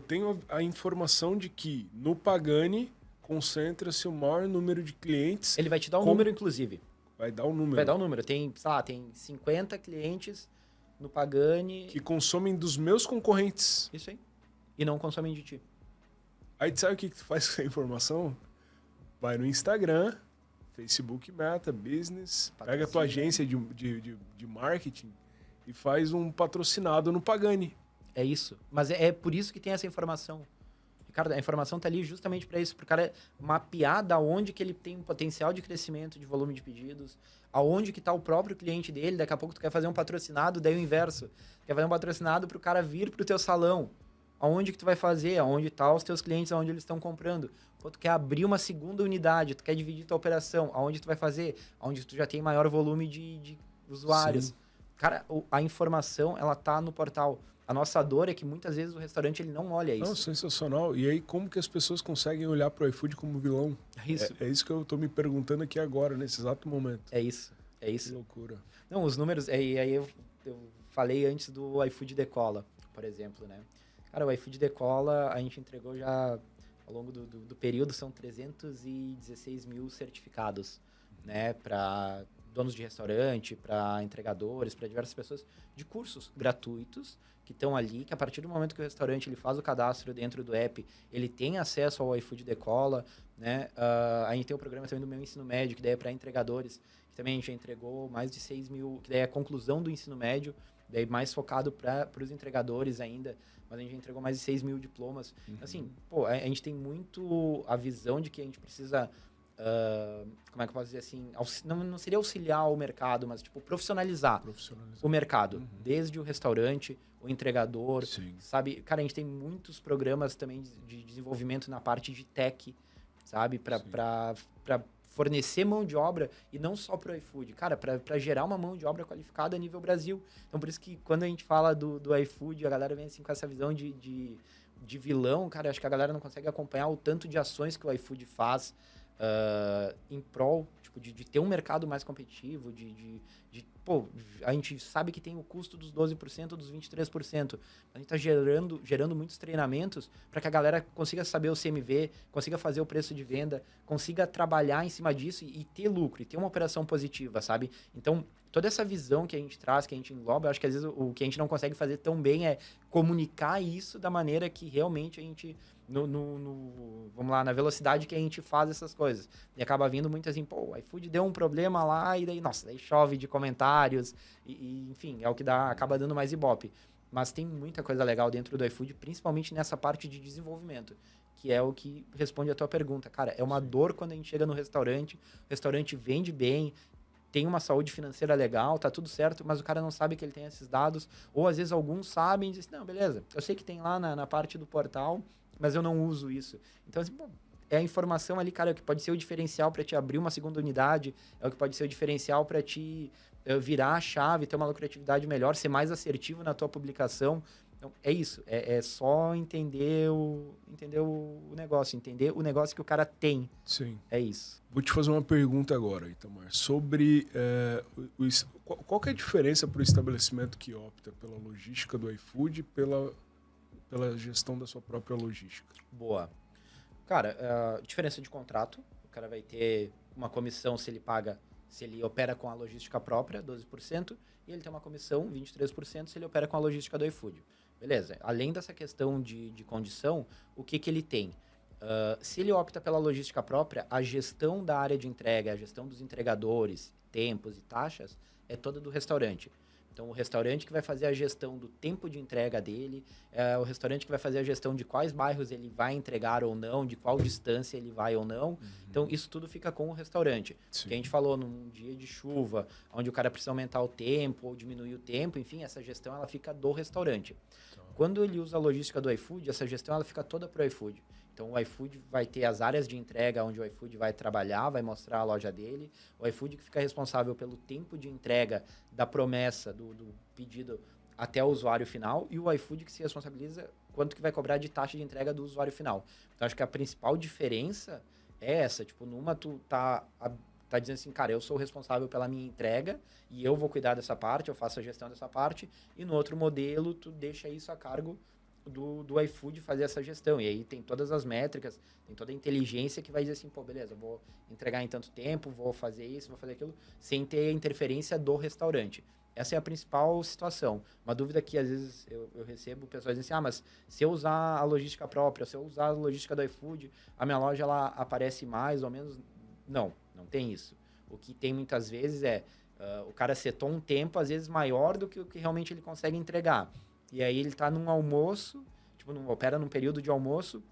tenho a informação de que no Pagani concentra-se o maior número de clientes. Ele vai te dar um número, inclusive. Vai dar um número. Vai dar um número. Tem, sei lá, tem 50 clientes no Pagani. Que consomem dos meus concorrentes. Isso aí. E não consomem de ti. Aí tu sabe o que tu faz com essa informação? Vai no Instagram, Facebook Meta, Business, pega a tua agência de marketing e faz um patrocinado no Pagani. É isso. Mas é por isso que tem essa informação. Ricardo, a informação tá ali justamente para isso, para o cara mapear da onde que ele tem um potencial de crescimento, de volume de pedidos, aonde que tá o próprio cliente dele. Daqui a pouco tu quer fazer um patrocinado, daí o inverso. Quer fazer um patrocinado para o cara vir para o teu salão. Aonde que tu vai fazer? Aonde tá os teus clientes, aonde eles estão comprando? Pô, tu quer abrir uma segunda unidade, tu quer dividir tua operação. Aonde tu vai fazer? Aonde tu já tem maior volume de usuários. Sim. Cara, a informação, ela tá no portal. A nossa dor é que muitas vezes o restaurante ele não olha isso. Não, sensacional. E aí, como que as pessoas conseguem olhar para o iFood como vilão? É isso. É isso que eu tô me perguntando aqui agora, nesse exato momento. É isso. É Que isso. loucura. Não, os números... E aí eu falei antes do iFood Decola, por exemplo, né? Cara, o iFood Decola, a gente entregou já, ao longo do período, são 316 mil certificados, né? Para donos de restaurante, para entregadores, para diversas pessoas, de cursos gratuitos que estão ali, que a partir do momento que o restaurante ele faz o cadastro dentro do app, ele tem acesso ao iFood Decola, né? A gente tem o programa também do Meu Ensino Médio, que daí é para entregadores, que também a gente já entregou mais de 6 mil, que daí é a conclusão do ensino médio, daí mais focado para os entregadores ainda, mas a gente já entregou mais de 6 mil diplomas. Assim, pô, a gente tem muito a visão de que a gente precisa, como é que eu posso dizer assim, não seria auxiliar o mercado, mas tipo profissionalizar o mercado, desde o restaurante, o entregador, Sim. sabe? Cara, a gente tem muitos programas também de desenvolvimento na parte de tech, sabe? Para fornecer mão de obra e não só para o iFood, cara, para gerar uma mão de obra qualificada a nível Brasil. Então, por isso que quando a gente fala do iFood, a galera vem assim com essa visão de vilão, cara, acho que a galera não consegue acompanhar o tanto de ações que o iFood faz em prol, tipo, de ter um mercado mais competitivo, pô, a gente sabe que tem o custo dos 12%, dos 23%. A gente está gerando muitos treinamentos para que a galera consiga saber o CMV, consiga fazer o preço de venda, consiga trabalhar em cima disso e ter lucro, e ter uma operação positiva, sabe? Então, toda essa visão que a gente traz, que a gente engloba, eu acho que às vezes o que a gente não consegue fazer tão bem é comunicar isso da maneira que realmente a gente... vamos lá, na velocidade que a gente faz essas coisas. E acaba vindo muito assim, pô, o iFood deu um problema lá e daí, nossa, daí chove de comentários enfim, é o que acaba dando mais ibope. Mas tem muita coisa legal dentro do iFood, principalmente nessa parte de desenvolvimento, que é o que responde a tua pergunta. Cara, é uma dor quando a gente chega no restaurante, o restaurante vende bem, tem uma saúde financeira legal, tá tudo certo, mas o cara não sabe que ele tem esses dados, ou às vezes alguns sabem e dizem, não, beleza, eu sei que tem lá na parte do portal, mas eu não uso isso. Então, assim, bom, é a informação ali, cara, que pode ser o diferencial para te abrir uma segunda unidade, é o que pode ser o diferencial para te virar a chave, ter uma lucratividade melhor, ser mais assertivo na tua publicação. Então, é isso. É só entender o negócio, entender o negócio que o cara tem. Sim. É isso. Vou te fazer uma pergunta agora, Itamar, sobre qual que é a diferença para o estabelecimento que opta pela logística do iFood e pela gestão da sua própria logística? Boa. Cara, diferença de contrato. O cara vai ter uma comissão se ele opera com a logística própria, 12%, e ele tem uma comissão, 23%, se ele opera com a logística do iFood. Beleza. Além dessa questão de condição, o que ele tem? Se ele opta pela logística própria, a gestão da área de entrega, a gestão dos entregadores, tempos e taxas, é toda do restaurante. Então, o restaurante que vai fazer a gestão do tempo de entrega dele, o restaurante que vai fazer a gestão de quais bairros ele vai entregar ou não, de qual distância ele vai ou não. Então, isso tudo fica com o restaurante. Que a gente falou num dia de chuva, onde o cara precisa aumentar o tempo ou diminuir o tempo, enfim, essa gestão ela fica do restaurante. Quando ele usa a logística do iFood, essa gestão ela fica toda para o iFood. Então, o iFood vai ter as áreas de entrega onde o iFood vai trabalhar, vai mostrar a loja dele. O iFood que fica responsável pelo tempo de entrega da promessa do pedido até o usuário final. E o iFood que se responsabiliza quanto que vai cobrar de taxa de entrega do usuário final. Então, acho que a principal diferença é essa. Tipo, numa tu tá dizendo assim, cara, eu sou o responsável pela minha entrega e eu vou cuidar dessa parte, eu faço a gestão dessa parte. E no outro modelo, tu deixa isso a cargo do iFood fazer essa gestão. E aí tem todas as métricas, tem toda a inteligência que vai dizer assim, pô, beleza, eu vou entregar em tanto tempo, vou fazer isso, vou fazer aquilo, sem ter a interferência do restaurante. Essa é a principal situação. Uma dúvida que às vezes eu recebo, pessoas dizem assim, mas se eu usar a logística própria, se eu usar a logística do iFood, a minha loja ela aparece mais ou menos... Não tem isso. O que tem muitas vezes é o cara setou um tempo, às vezes maior do que o que realmente ele consegue entregar. E aí ele tá num almoço, tipo, opera num período de almoço,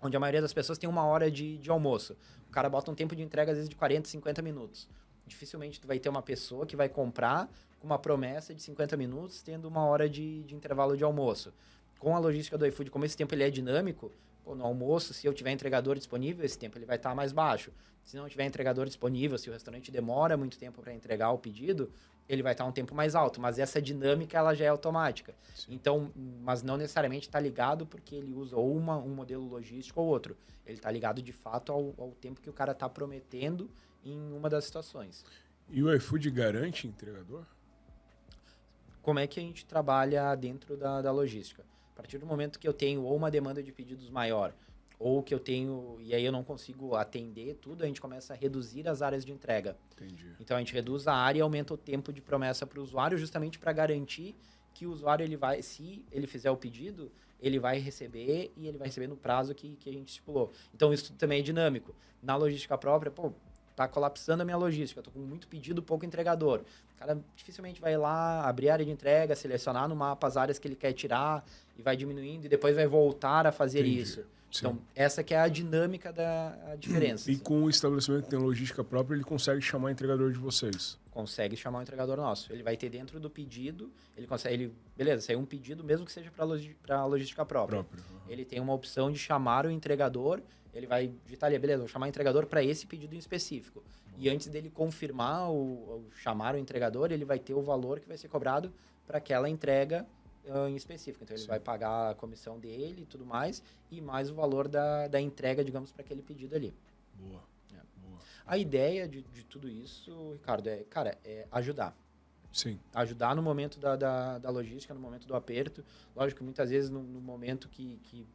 onde a maioria das pessoas tem 1 hora de almoço. O cara bota um tempo de entrega, às vezes, de 40, 50 minutos. Dificilmente tu vai ter uma pessoa que vai comprar com uma promessa de 50 minutos, tendo 1 hora de intervalo de almoço. Com a logística do iFood, como esse tempo ele é dinâmico, no almoço, se eu tiver entregador disponível, esse tempo ele vai estar mais baixo. Se não tiver entregador disponível, se o restaurante demora muito tempo para entregar o pedido, ele vai estar um tempo mais alto. Mas essa dinâmica, ela já é automática. Sim. Então, mas não necessariamente está ligado porque ele usa ou um modelo logístico ou outro. Ele está ligado, de fato, ao tempo que o cara está prometendo em uma das situações. E o iFood garante entregador? Como é que a gente trabalha dentro da logística? A partir do momento que eu tenho ou uma demanda de pedidos maior, ou que eu tenho, e aí eu não consigo atender tudo, a gente começa a reduzir as áreas de entrega. Entendi. Então a gente reduz a área e aumenta o tempo de promessa para o usuário, justamente para garantir que o usuário, ele vai, se ele fizer o pedido, ele vai receber e ele vai receber no prazo que a gente estipulou. Então isso também é dinâmico. Na logística própria, tá colapsando a minha logística, eu tô com muito pedido, pouco entregador. O cara dificilmente vai lá, abrir a área de entrega, selecionar no mapa as áreas que ele quer tirar e vai diminuindo e depois vai voltar a fazer Entendi. isso. Sim. Então, essa que é a dinâmica da diferença. E assim. com o estabelecimento que tem logística própria, ele consegue chamar entregador de vocês? Consegue chamar o entregador nosso. Ele vai ter dentro do pedido, ele consegue, beleza, saiu um pedido, mesmo que seja para logística própria. Ele tem uma opção de chamar o entregador, ele vai digitar ali, beleza, vou chamar o entregador para esse pedido em específico. E antes dele confirmar chamar o entregador, ele vai ter o valor que vai ser cobrado para aquela entrega em específico. Então, ele vai pagar a comissão dele e tudo mais, e mais o valor da entrega, digamos, para aquele pedido ali. Boa. A ideia de tudo isso, Ricardo, é ajudar. Sim. Ajudar no momento da logística, no momento do aperto. Lógico que muitas vezes no momento que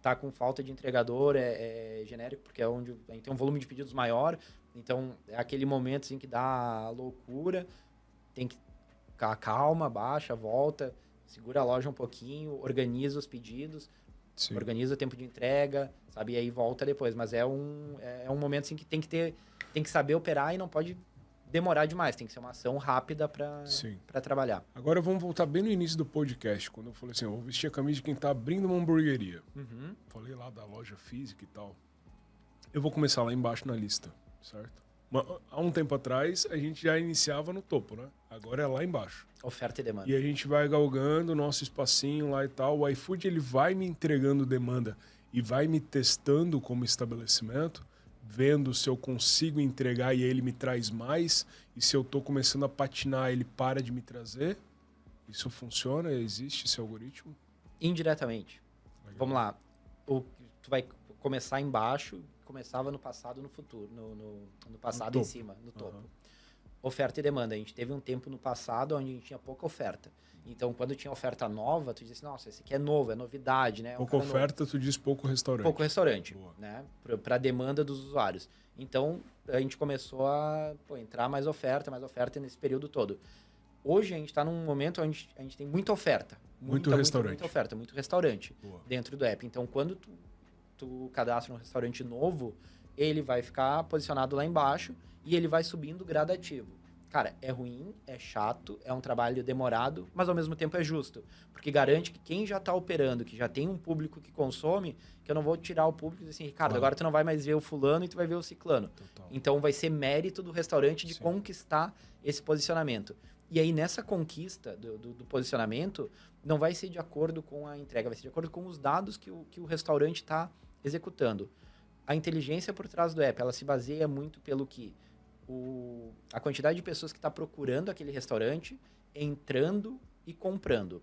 tá com falta de entregador é genérico, porque é onde a gente tem um volume de pedidos maior. Então, é aquele momento assim, que dá loucura. Tem que ficar calma, baixa, volta, segura a loja um pouquinho, organiza os pedidos, Sim. organiza o tempo de entrega, sabe? E aí volta depois. Mas é um momento assim, que tem que saber operar e não pode demorar demais. Tem que ser uma ação rápida para trabalhar. Agora vamos voltar bem no início do podcast, quando eu falei assim, eu vou vestir a camisa de quem está abrindo uma hamburgueria. Uhum. Falei lá da loja física e tal. Eu vou começar lá embaixo na lista, certo? Há um tempo atrás, a gente já iniciava no topo, né? Agora é lá embaixo. Oferta e demanda. E a gente vai galgando o nosso espacinho lá e tal. O iFood, ele vai me entregando demanda e vai me testando como estabelecimento, vendo se eu consigo entregar e ele me traz mais. E se eu tô começando a patinar, ele para de me trazer. Isso funciona? Existe esse algoritmo? Indiretamente. Legal. Vamos lá. Tu vai começar embaixo, começava no passado, no futuro. No passado em cima, no topo. Uhum. Oferta e demanda. A gente teve um tempo no passado onde a gente tinha pouca oferta. Então, quando tinha oferta nova, tu dizia assim, nossa, esse aqui é novo, é novidade, né? Pouca oferta, tu diz pouco restaurante. Pouco restaurante, Boa. né? Para a demanda dos usuários. Então, a gente começou a entrar mais oferta nesse período todo. Hoje, a gente está num momento onde a gente tem muita oferta. Muito restaurante. Muita oferta, muito restaurante Boa. dentro do app. Então, quando tu cadastra um restaurante novo, ele vai ficar posicionado lá embaixo e ele vai subindo gradativo. Cara, é ruim, é chato, é um trabalho demorado, mas ao mesmo tempo é justo. Porque garante que quem já está operando, que já tem um público que consome, que eu não vou tirar o público e dizer assim, Ricardo, agora tu não vai mais ver o fulano e tu vai ver o ciclano. Total. Então vai ser mérito do restaurante de Sim. conquistar esse posicionamento. E aí nessa conquista do posicionamento, não vai ser de acordo com a entrega, vai ser de acordo com os dados que o restaurante está executando. A inteligência por trás do app, ela se baseia muito pelo que a quantidade de pessoas que está procurando aquele restaurante, entrando e comprando.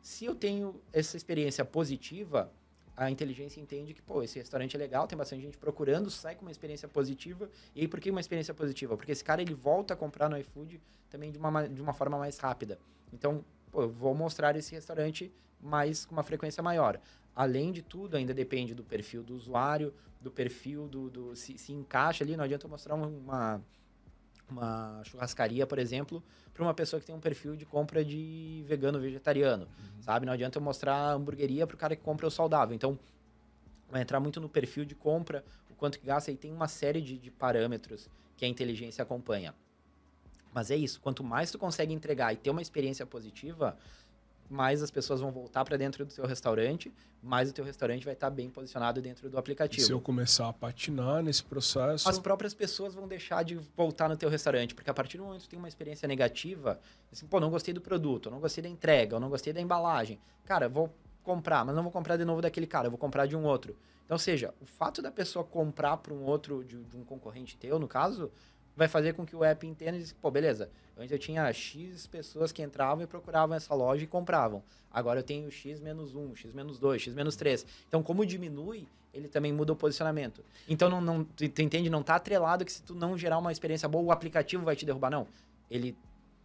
Se eu tenho essa experiência positiva, a inteligência entende que, esse restaurante é legal, tem bastante gente procurando, sai com uma experiência positiva. E aí, por que uma experiência positiva? Porque esse cara, ele volta a comprar no iFood também de uma forma mais rápida. Então, eu vou mostrar esse restaurante com uma frequência maior. Além de tudo, ainda depende do perfil do usuário, do perfil se encaixa ali. Não adianta eu mostrar uma churrascaria, por exemplo, para uma pessoa que tem um perfil de compra de vegano, vegetariano, sabe? Não adianta eu mostrar hamburgueria para o cara que compra o saudável. Então, vai entrar muito no perfil de compra, o quanto que gasta, e tem uma série de parâmetros que a inteligência acompanha. Mas é isso, quanto mais tu consegue entregar e ter uma experiência positiva, mais as pessoas vão voltar para dentro do seu restaurante, mais o teu restaurante vai estar bem posicionado dentro do E aplicativo. se eu começar a patinar nesse processo... As próprias pessoas vão deixar de voltar no teu restaurante, porque a partir do momento que tu tem uma experiência negativa, assim, pô, não gostei do produto, eu não gostei da entrega, eu não gostei da embalagem. Cara, eu vou comprar, mas não vou comprar de novo daquele cara, eu vou comprar de um outro. Então, ou seja, o fato da pessoa comprar para um outro, de um concorrente teu, no caso, vai fazer com que o app entenda e diz, pô, beleza, antes eu tinha X pessoas que entravam e procuravam essa loja e compravam. Agora eu tenho X menos 1, X menos 2, X menos 3. Então, como diminui, ele também muda o posicionamento. Então, tu entende? Não está atrelado que se tu não gerar uma experiência boa, o aplicativo vai te derrubar, não. Ele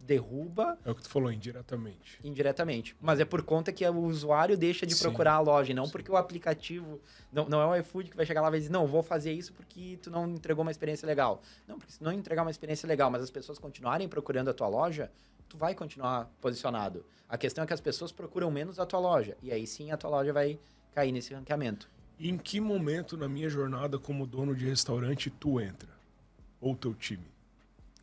derruba... É o que tu falou, indiretamente. Indiretamente. Mas é por conta que o usuário deixa de procurar a loja, e não porque o aplicativo... Não é o iFood que vai chegar lá e vai dizer, não, vou fazer isso porque tu não entregou uma experiência legal. Não, porque se não entregar uma experiência legal, mas as pessoas continuarem procurando a tua loja, tu vai continuar posicionado. A questão é que as pessoas procuram menos a tua loja. E aí sim a tua loja vai cair nesse ranqueamento. E em que momento na minha jornada como dono de restaurante tu entra? Ou teu time?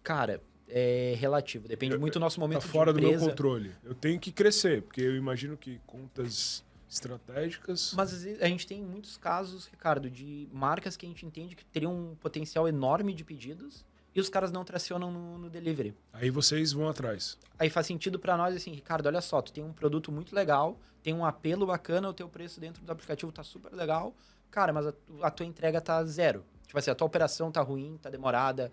Cara, é relativo. Depende muito do nosso momento Tá fora de do meu empresa. controle. Eu tenho que crescer, porque eu imagino que contas estratégicas... Mas às vezes, a gente tem muitos casos, Ricardo, de marcas que a gente entende que teriam um potencial enorme de pedidos e os caras não tracionam no delivery. Aí vocês vão atrás. Aí faz sentido para nós assim, Ricardo, olha só, tu tem um produto muito legal, tem um apelo bacana, o teu preço dentro do aplicativo tá super legal, cara, mas a tua entrega tá zero. Tipo assim, a tua operação tá ruim, tá demorada,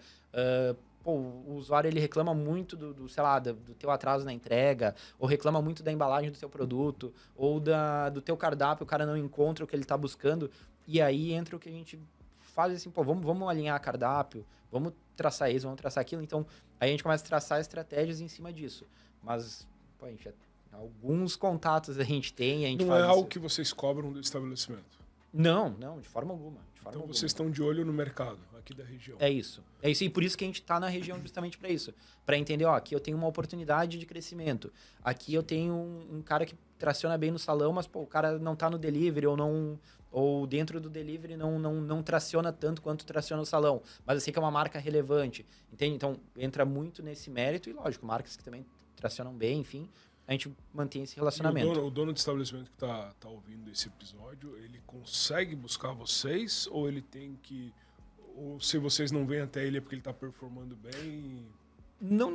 pô, o usuário ele reclama muito sei lá, do teu atraso na entrega, ou reclama muito da embalagem do teu produto, ou do teu cardápio, o cara não encontra o que ele tá buscando, e aí entra o que a gente faz assim, pô, vamos alinhar cardápio, vamos traçar isso, vamos traçar aquilo. Então, aí a gente começa a traçar estratégias em cima disso. Mas, pô, a gente alguns contatos a gente tem, a gente Não faz é algo isso. que vocês cobram do estabelecimento. Não, de forma alguma. Então vocês estão de olho no mercado aqui da região. É isso. É isso, e por isso que a gente está na região justamente para isso. Para entender, ó, aqui eu tenho uma oportunidade de crescimento. Aqui eu tenho um cara que traciona bem no salão, mas pô, o cara não está no delivery ou dentro do delivery não traciona tanto quanto traciona o salão. Mas eu sei que é uma marca relevante, entende? Então, entra muito nesse mérito e, lógico, marcas que também tracionam bem, enfim, a gente mantém esse relacionamento. E o dono de estabelecimento que tá ouvindo esse episódio, ele consegue buscar vocês ou ele tem que... Ou se vocês não vêm até ele é porque ele está performando bem? Não,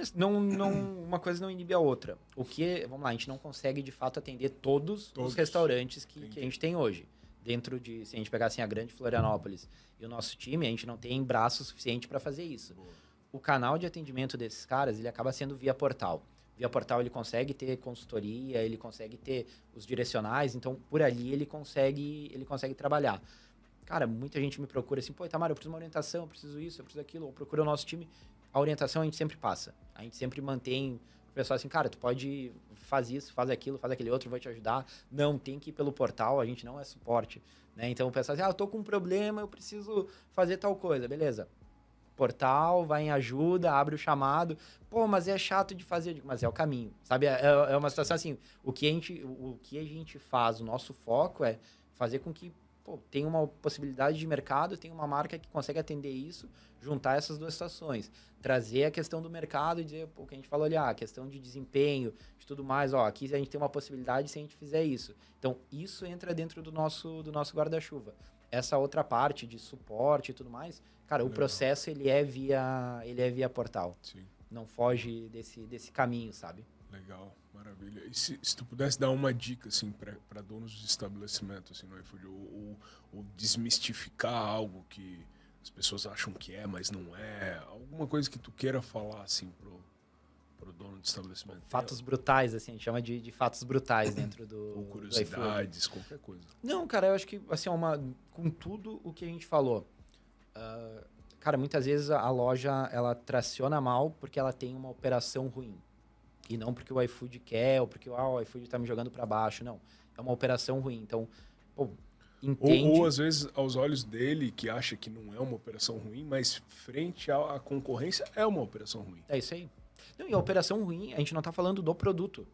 uma coisa não inibe a outra. Vamos lá, a gente não consegue de fato atender todos os restaurantes que a gente tem hoje. Dentro de, se a gente pegar assim a grande Florianópolis e o nosso time, a gente não tem braço suficiente para fazer isso. Boa. O canal de atendimento desses caras, ele acaba sendo via portal. Via portal ele consegue ter consultoria, ele consegue ter os direcionais, então por ali ele consegue trabalhar. Cara, muita gente me procura assim, pô, Itamar, eu preciso de uma orientação, eu preciso isso, eu preciso aquilo, ou procura o nosso time. A orientação a gente sempre passa. A gente sempre mantém o pessoal assim, cara, tu pode fazer isso, faz aquilo, faz aquele outro, vou te ajudar. Não, tem que ir pelo portal, a gente não é suporte. Né? Então o pessoal assim, eu tô com um problema, eu preciso fazer tal coisa, beleza. Portal, vai em ajuda, abre o chamado. Pô, mas é chato de fazer. Eu digo, mas é o caminho, sabe? É uma situação assim, o que a gente faz, o nosso foco é fazer com que tenha uma possibilidade de mercado, tenha uma marca que consegue atender isso, juntar essas duas situações. Trazer a questão do mercado e dizer, o que a gente falou ali, a questão de desempenho, de tudo mais, ó, aqui a gente tem uma possibilidade se a gente fizer isso. Então, isso entra dentro do nosso guarda-chuva. Essa outra parte de suporte e tudo mais, cara, o processo ele é via portal. Sim. Não foge desse caminho, sabe? Legal, maravilha. E se tu pudesse dar uma dica assim para donos de estabelecimento assim no iFood, ou desmistificar algo que as pessoas acham que é, mas não é, alguma coisa que tu queira falar assim pro dono de estabelecimento. Fatos brutais, assim, a gente chama de fatos brutais dentro do ou curiosidades, qualquer coisa. Não, cara, eu acho que assim, com tudo o que a gente falou, cara, muitas vezes a loja ela traciona mal porque ela tem uma operação ruim. E não porque o iFood quer, ou porque o iFood está me jogando para baixo, não. É uma operação ruim. Então, entende... Ou às vezes, aos olhos dele, que acha que não é uma operação ruim, mas frente à concorrência é uma operação ruim. É isso aí. Não, e a operação ruim, a gente não está falando do produto.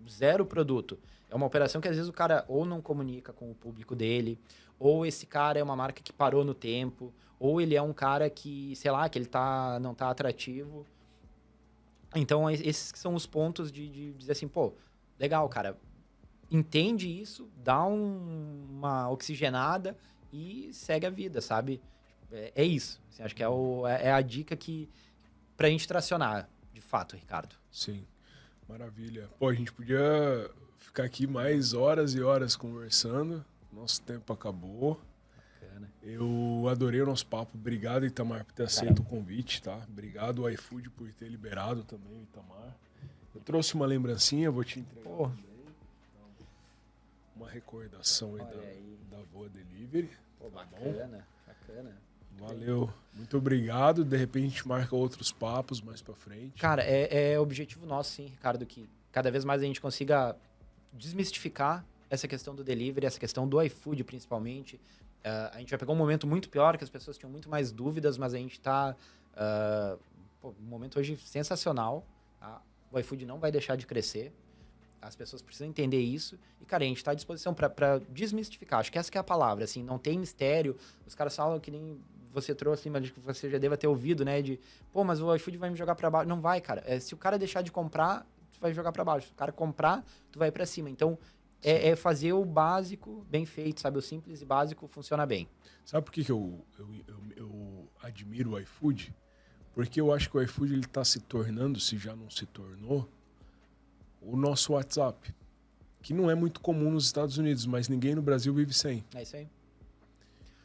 Zero produto. É uma operação que às vezes o cara ou não comunica com o público dele, ou esse cara é uma marca que parou no tempo, ou ele é um cara que, sei lá, que ele não tá atrativo. Então, esses são os pontos de dizer assim, Legal, cara. Entende isso, dá uma oxigenada e segue a vida, sabe? É isso. Assim, acho que é a dica pra gente tracionar, de fato, Ricardo. Sim, maravilha. Pô, a gente podia ficar aqui mais horas e horas conversando. Nosso tempo acabou. Bacana. Eu adorei o nosso papo. Obrigado, Itamar, por ter aceito o convite, tá? Obrigado, o iFood, por ter liberado também o Itamar. Eu trouxe uma lembrancinha, vou te entregar Pô. também. Uma recordação aí Olha aí. da Voa Delivery. Pô, Tá bom? bacana, bacana. Valeu. Muito obrigado. De repente a gente marca outros papos mais pra frente. Cara, é objetivo nosso, sim, Ricardo, que cada vez mais a gente consiga desmistificar essa questão do delivery, essa questão do iFood, principalmente. A gente vai pegar um momento muito pior, que as pessoas tinham muito mais dúvidas, mas a gente está um momento hoje sensacional. Tá? O iFood não vai deixar de crescer. As pessoas precisam entender isso. E, cara, a gente está à disposição para desmistificar. Acho que essa que é a palavra, assim, não tem mistério. Os caras falam que nem você trouxe, mas que você já deva ter ouvido, né? De, pô, mas o iFood vai me jogar para baixo. Não vai, cara. Se o cara deixar de comprar, tu vai jogar para baixo. Se o cara comprar, tu vai para cima. Então, é fazer o básico bem feito, sabe? O simples e básico funciona bem. Sabe por que eu admiro o iFood? Porque eu acho que o iFood ele está se tornando, se já não se tornou, o nosso WhatsApp, que não é muito comum nos Estados Unidos, mas ninguém no Brasil vive sem. É isso aí.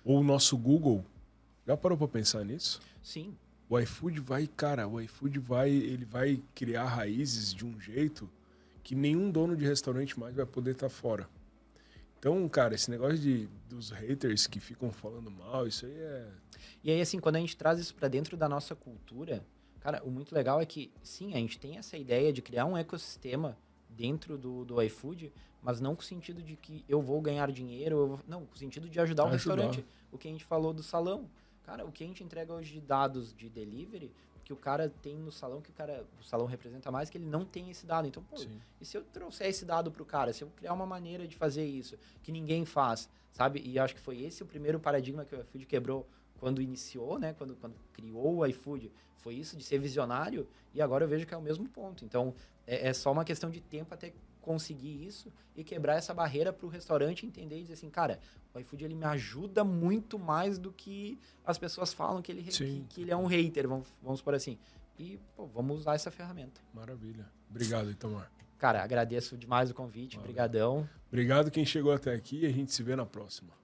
Ou o nosso Google. Já parou para pensar nisso? Sim. O iFood ele vai criar raízes de um jeito que nenhum dono de restaurante mais vai poder estar fora. Então, cara, esse negócio dos haters que ficam falando mal, isso aí é... E aí, assim, quando a gente traz isso para dentro da nossa cultura, cara, o muito legal é que, sim, a gente tem essa ideia de criar um ecossistema dentro do iFood, mas não com o sentido de que eu vou ganhar dinheiro, não, com o sentido de ajudar o restaurante. O que a gente falou do salão. Cara, o que a gente entrega hoje de dados de delivery, que o cara tem no salão, o salão representa mais, que ele não tem esse dado. Então, pô, e se eu trouxer esse dado pro cara, se eu criar uma maneira de fazer isso, que ninguém faz, sabe? E acho que foi esse o primeiro paradigma que o iFood quebrou quando iniciou, né? Quando criou o iFood, foi isso de ser visionário, e agora eu vejo que é o mesmo ponto. Então, é só uma questão de tempo até conseguir isso e quebrar essa barreira para o restaurante entender e dizer assim, cara, o iFood ele me ajuda muito mais do que as pessoas falam que ele é um hater, vamos por assim. E, pô, vamos usar essa ferramenta. Maravilha. Obrigado, Itamar. Cara, agradeço demais o convite. Obrigadão. Obrigado quem chegou até aqui e a gente se vê na próxima.